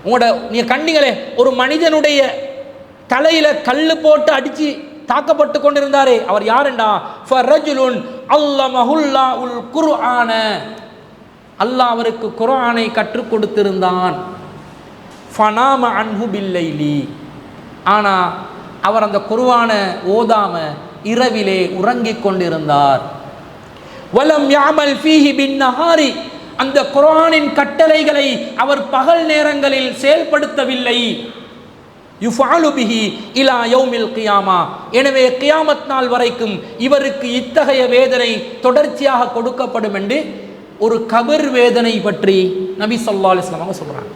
உங்களோட நீங்க கண்டீங்களே, ஒரு மனிதனுடைய தலையில கல்லு போட்டு அடிச்சு தாக்கப்பட்டு கொண்டிருந்தாரே, அவர் யாருண்டா ஃபரஜுலுன் அல்லமஹுல்லாஹுல் குர்ஆன, அல்லாஹ் அவருக்கு குர்ஆனை கற்றுக் கொடுத்திருந்தான். ஃபனாம அன்ஹு பில்லைலி, ஆனால் அவர் அந்த குர்ஆனை ஓதாம இரவிலே உறங்கிக் கொண்டிருந்தார். வலம் யாமல் ஃபீஹி பின்னஹாரி, அந்த குர்ஆனின் கட்டளைகளை அவர் பகல் நேரங்களில் செயல்படுத்தவில்லை. யுஃபாலு பிஹி இலா யௌமில் கியாமா, எனவே கியாமத் நாள் வரைக்கும் இவருக்கு இத்தகைய வேதனை தொடர்ச்சியாக கொடுக்கப்படும் என்று ஒரு கபர் வேதனை பற்றி நபி ஸல்லல்லாஹு அலைஹி வஸல்லம் அவங்க சொல்றாங்க.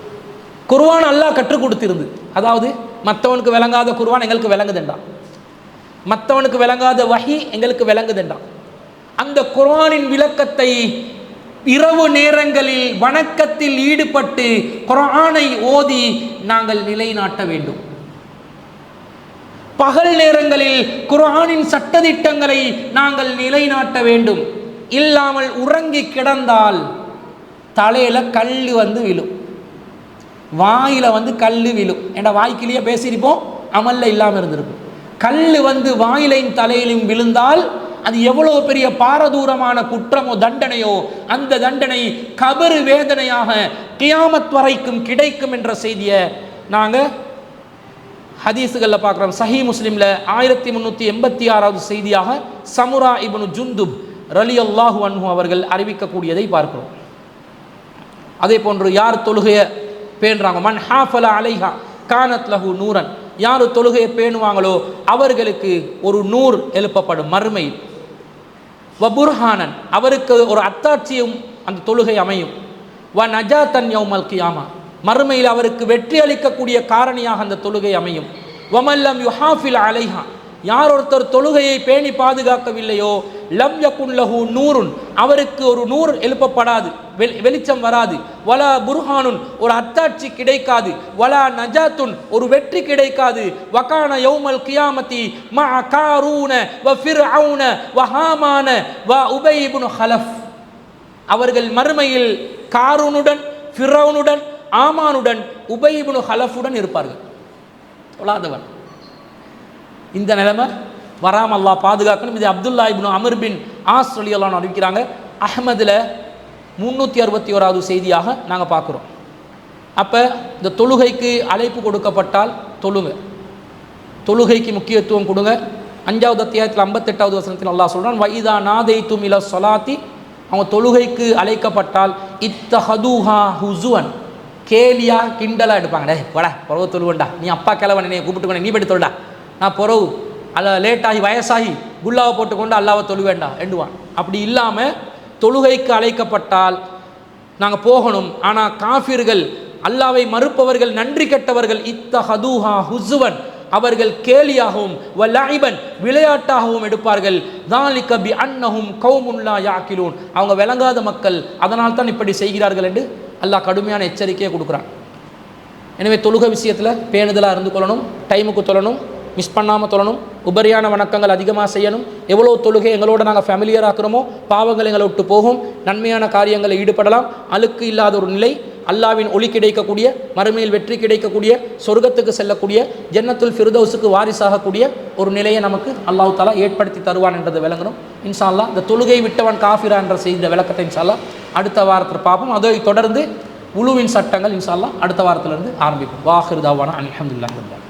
குர்ஆன் அல்லாஹ் கற்றுக் கொடுத்திருந்து, அதாவது மற்றவனுக்கு விளங்காத குர்ஆன் எங்களுக்கு விளங்குதுண்டா, மற்றவனுக்கு விளங்காத வஹி எங்களுக்கு விளங்குதுண்டா. அந்த குர்ஆனின் விளக்கத்தை இரவு நேரங்களில் வணக்கத்தில் ஈடுபட்டு குர்ஆனை ஓதி நாங்கள் நிலைநாட்ட வேண்டும். பகல் நேரங்களில் குர்ஆனின் சட்டதிட்டங்களை நாங்கள் நிலைநாட்ட வேண்டும். இல்லாமல் உறங்கி கிடந்தால் தலையில கல்லு வந்து விழும், வாயில வந்து கல்லு விழும். ஏன்னா வாய்க்கிலேயே பேசியிருப்போம், அமல்ல இல்லாமல் இருந்திருக்கும். கல்லு வந்து வாயிலையும் தலையிலும் விழுந்தால் அது எவ்வளவு பெரிய பாரதூரமான குற்றமோ தண்டனையோ, அந்த தண்டனை கபரு வேதனையாக கியாமத் வரைக்கும் கிடைக்கும் என்ற செய்தியை நாங்கள் ஹதீஸுகளில் பார்க்குறோம். சஹீஹ் முஸ்லிம்ல 1386வது செய்தியாக சமுரா இப்னு ஜுந்துப் ரலியல்லாஹு அன்ஹு அவர்கள் அறிவிக்கக்கூடியதை பார்க்கிறோம். அதே போன்று யார் தொழுகையை பேணுறாங்க, மன் ஹாஃபல அலைஹா கானத் லஹு நூரன், யார் தொழுகையை பேணுவாங்களோ அவர்களுக்கு ஒரு நூர் எழுப்பப்படும் மறுமை. வ புர்ஹானன், அவருக்கு ஒரு அத்தாட்சியும் அந்த தொழுகை அமையும். வ நஜாத்தன் யௌமல் கியாமா, மறுமையில் அவருக்கு வெற்றி அளிக்கக்கூடிய காரணியாக அந்த தொழுகை அமையும். வமல்லம் யுஹாஃபில் அலைஹா, யார் ஒருத்தர் தொழுகையை பேணி பாதுகாக்கவில்லையோ லம் யகுன் லஹு நூருன், அவருக்கு ஒரு நூர் எழுப்பப்படாது, வெளிச்சம் வராது. வலா புர்ஹானுன், ஒரு அத்தாட்சி கிடைக்காது. வலா நஜாத்துன், ஒரு வெற்றி கிடைக்காது. வகான யௌமல் கியாமத்தி மஅ காரூன வ ஃபிர்அவுன வ ஹாமான வ உபை இப்னு ஹலஃப், அவர்கள் மறுமையில் காரூனுடன், ஃபிர்அவுனுடன், ஆமானுடன், உபை இப்னு ஹலஃபுடன் இருப்பார்கள். தொழாதவன். இந்த நிலைமை வராமல் அல்லாஹ் பாதுகாக்கணும். இது அப்துல்லா இப்னு அம்ர் பின் ஆஸ் ரலியல்லாஹு அன்ஹு அறிவிக்கிறாங்க. அஹ்மதில் 361வது செய்தியாக நாங்கள் பார்க்குறோம். அப்போ இந்த தொழுகைக்கு அழைப்பு கொடுக்கப்பட்டால் தொழுங்க, தொழுகைக்கு முக்கியத்துவம் கொடுங்க. 5வது அத்தியாயத்தில் 58வது வசனத்தில் அல்லாஹ் சொல்கிறான், வைதா நாதைத்தும் இல சொலாத்தி, அவங்க தொழுகைக்கு அழைக்கப்பட்டால் இத்தஹதுஹா ஹுசுவன், கேலியா கிண்டலாக எடுப்பாங்க. டே போடா புறவு தொழுவண்டா, நீ அப்பா கிழவன் என்னை கூப்பிட்டு நீ போய்ட்டு தொழுடா, நான் புறவு அல்ல லேட்டாகி வயசாகி குல்லாவை போட்டுக்கொண்டு அல்லாவை தொழுவேண்டா எண்டுவான். அப்படி இல்லாமல் தொழுகைக்கு அழைக்கப்பட்டால் நாங்கள் போகணும். ஆனால் காஃபிர்கள் அல்லாவை மறுப்பவர்கள் நன்றி கெட்டவர்கள் இத்தஹதுஹா ஹுஸ்வன், அவர்கள் கேலியாகவும் வலைபன் விளையாட்டாகவும் எடுப்பார்கள். தாலிக பி அன்னஹும் கௌமுன் லா யாக்கிலூன், அவங்க விளங்காத மக்கள், அதனால் தான் இப்படி செய்கிறார்கள் என்று அல்லாஹ் கடுமையான எச்சரிக்கையை கொடுக்குறான். எனவே தொழுகை விஷயத்தில் பேணுதலாக இருந்து கொள்ளணும், டைமுக்கு தொழணும், மிஸ் பண்ணாமல் தொழணும், உபரியான வணக்கங்கள் அதிகமாக செய்யணும். எவ்வளோ தொழுகை எங்களோட நாங்கள் ஃபேமிலியர் ஆக்குறோமோ பாவங்கள் எங்களை விட்டு போகும், நன்மையான காரியங்களில் ஈடுபடலாம். அழுக்கு இல்லாத ஒரு நிலை, அல்லாவின் ஒளி கிடைக்கக்கூடிய, மறுமையில் வெற்றி கிடைக்கக்கூடிய, சொர்க்கத்துக்கு செல்லக்கூடிய, ஜன்னத்துல் ஃபிர்தௌஸுக்கு வாரிசாகக்கூடிய ஒரு நிலையை நமக்கு அல்லாஹ் தஆலா ஏற்படுத்தி தருவான் என்றதை விளங்கணும். இன்ஷா அல்லாஹ் இந்த தொழுகை விட்டவன் காஃபிரா என்ற செய்த விளக்கத்தை இன்ஷா அல்லாஹ் அடுத்த வாரத்தில் பார்ப்போம். அதை தொடர்ந்து உலுவின் சட்டங்கள் இன்ஷா அல்லாஹ் அடுத்த வாரத்திலிருந்து ஆரம்பிப்போம். வாஹிர் தாவானா அல்ஹம்துலில்லாஹ்.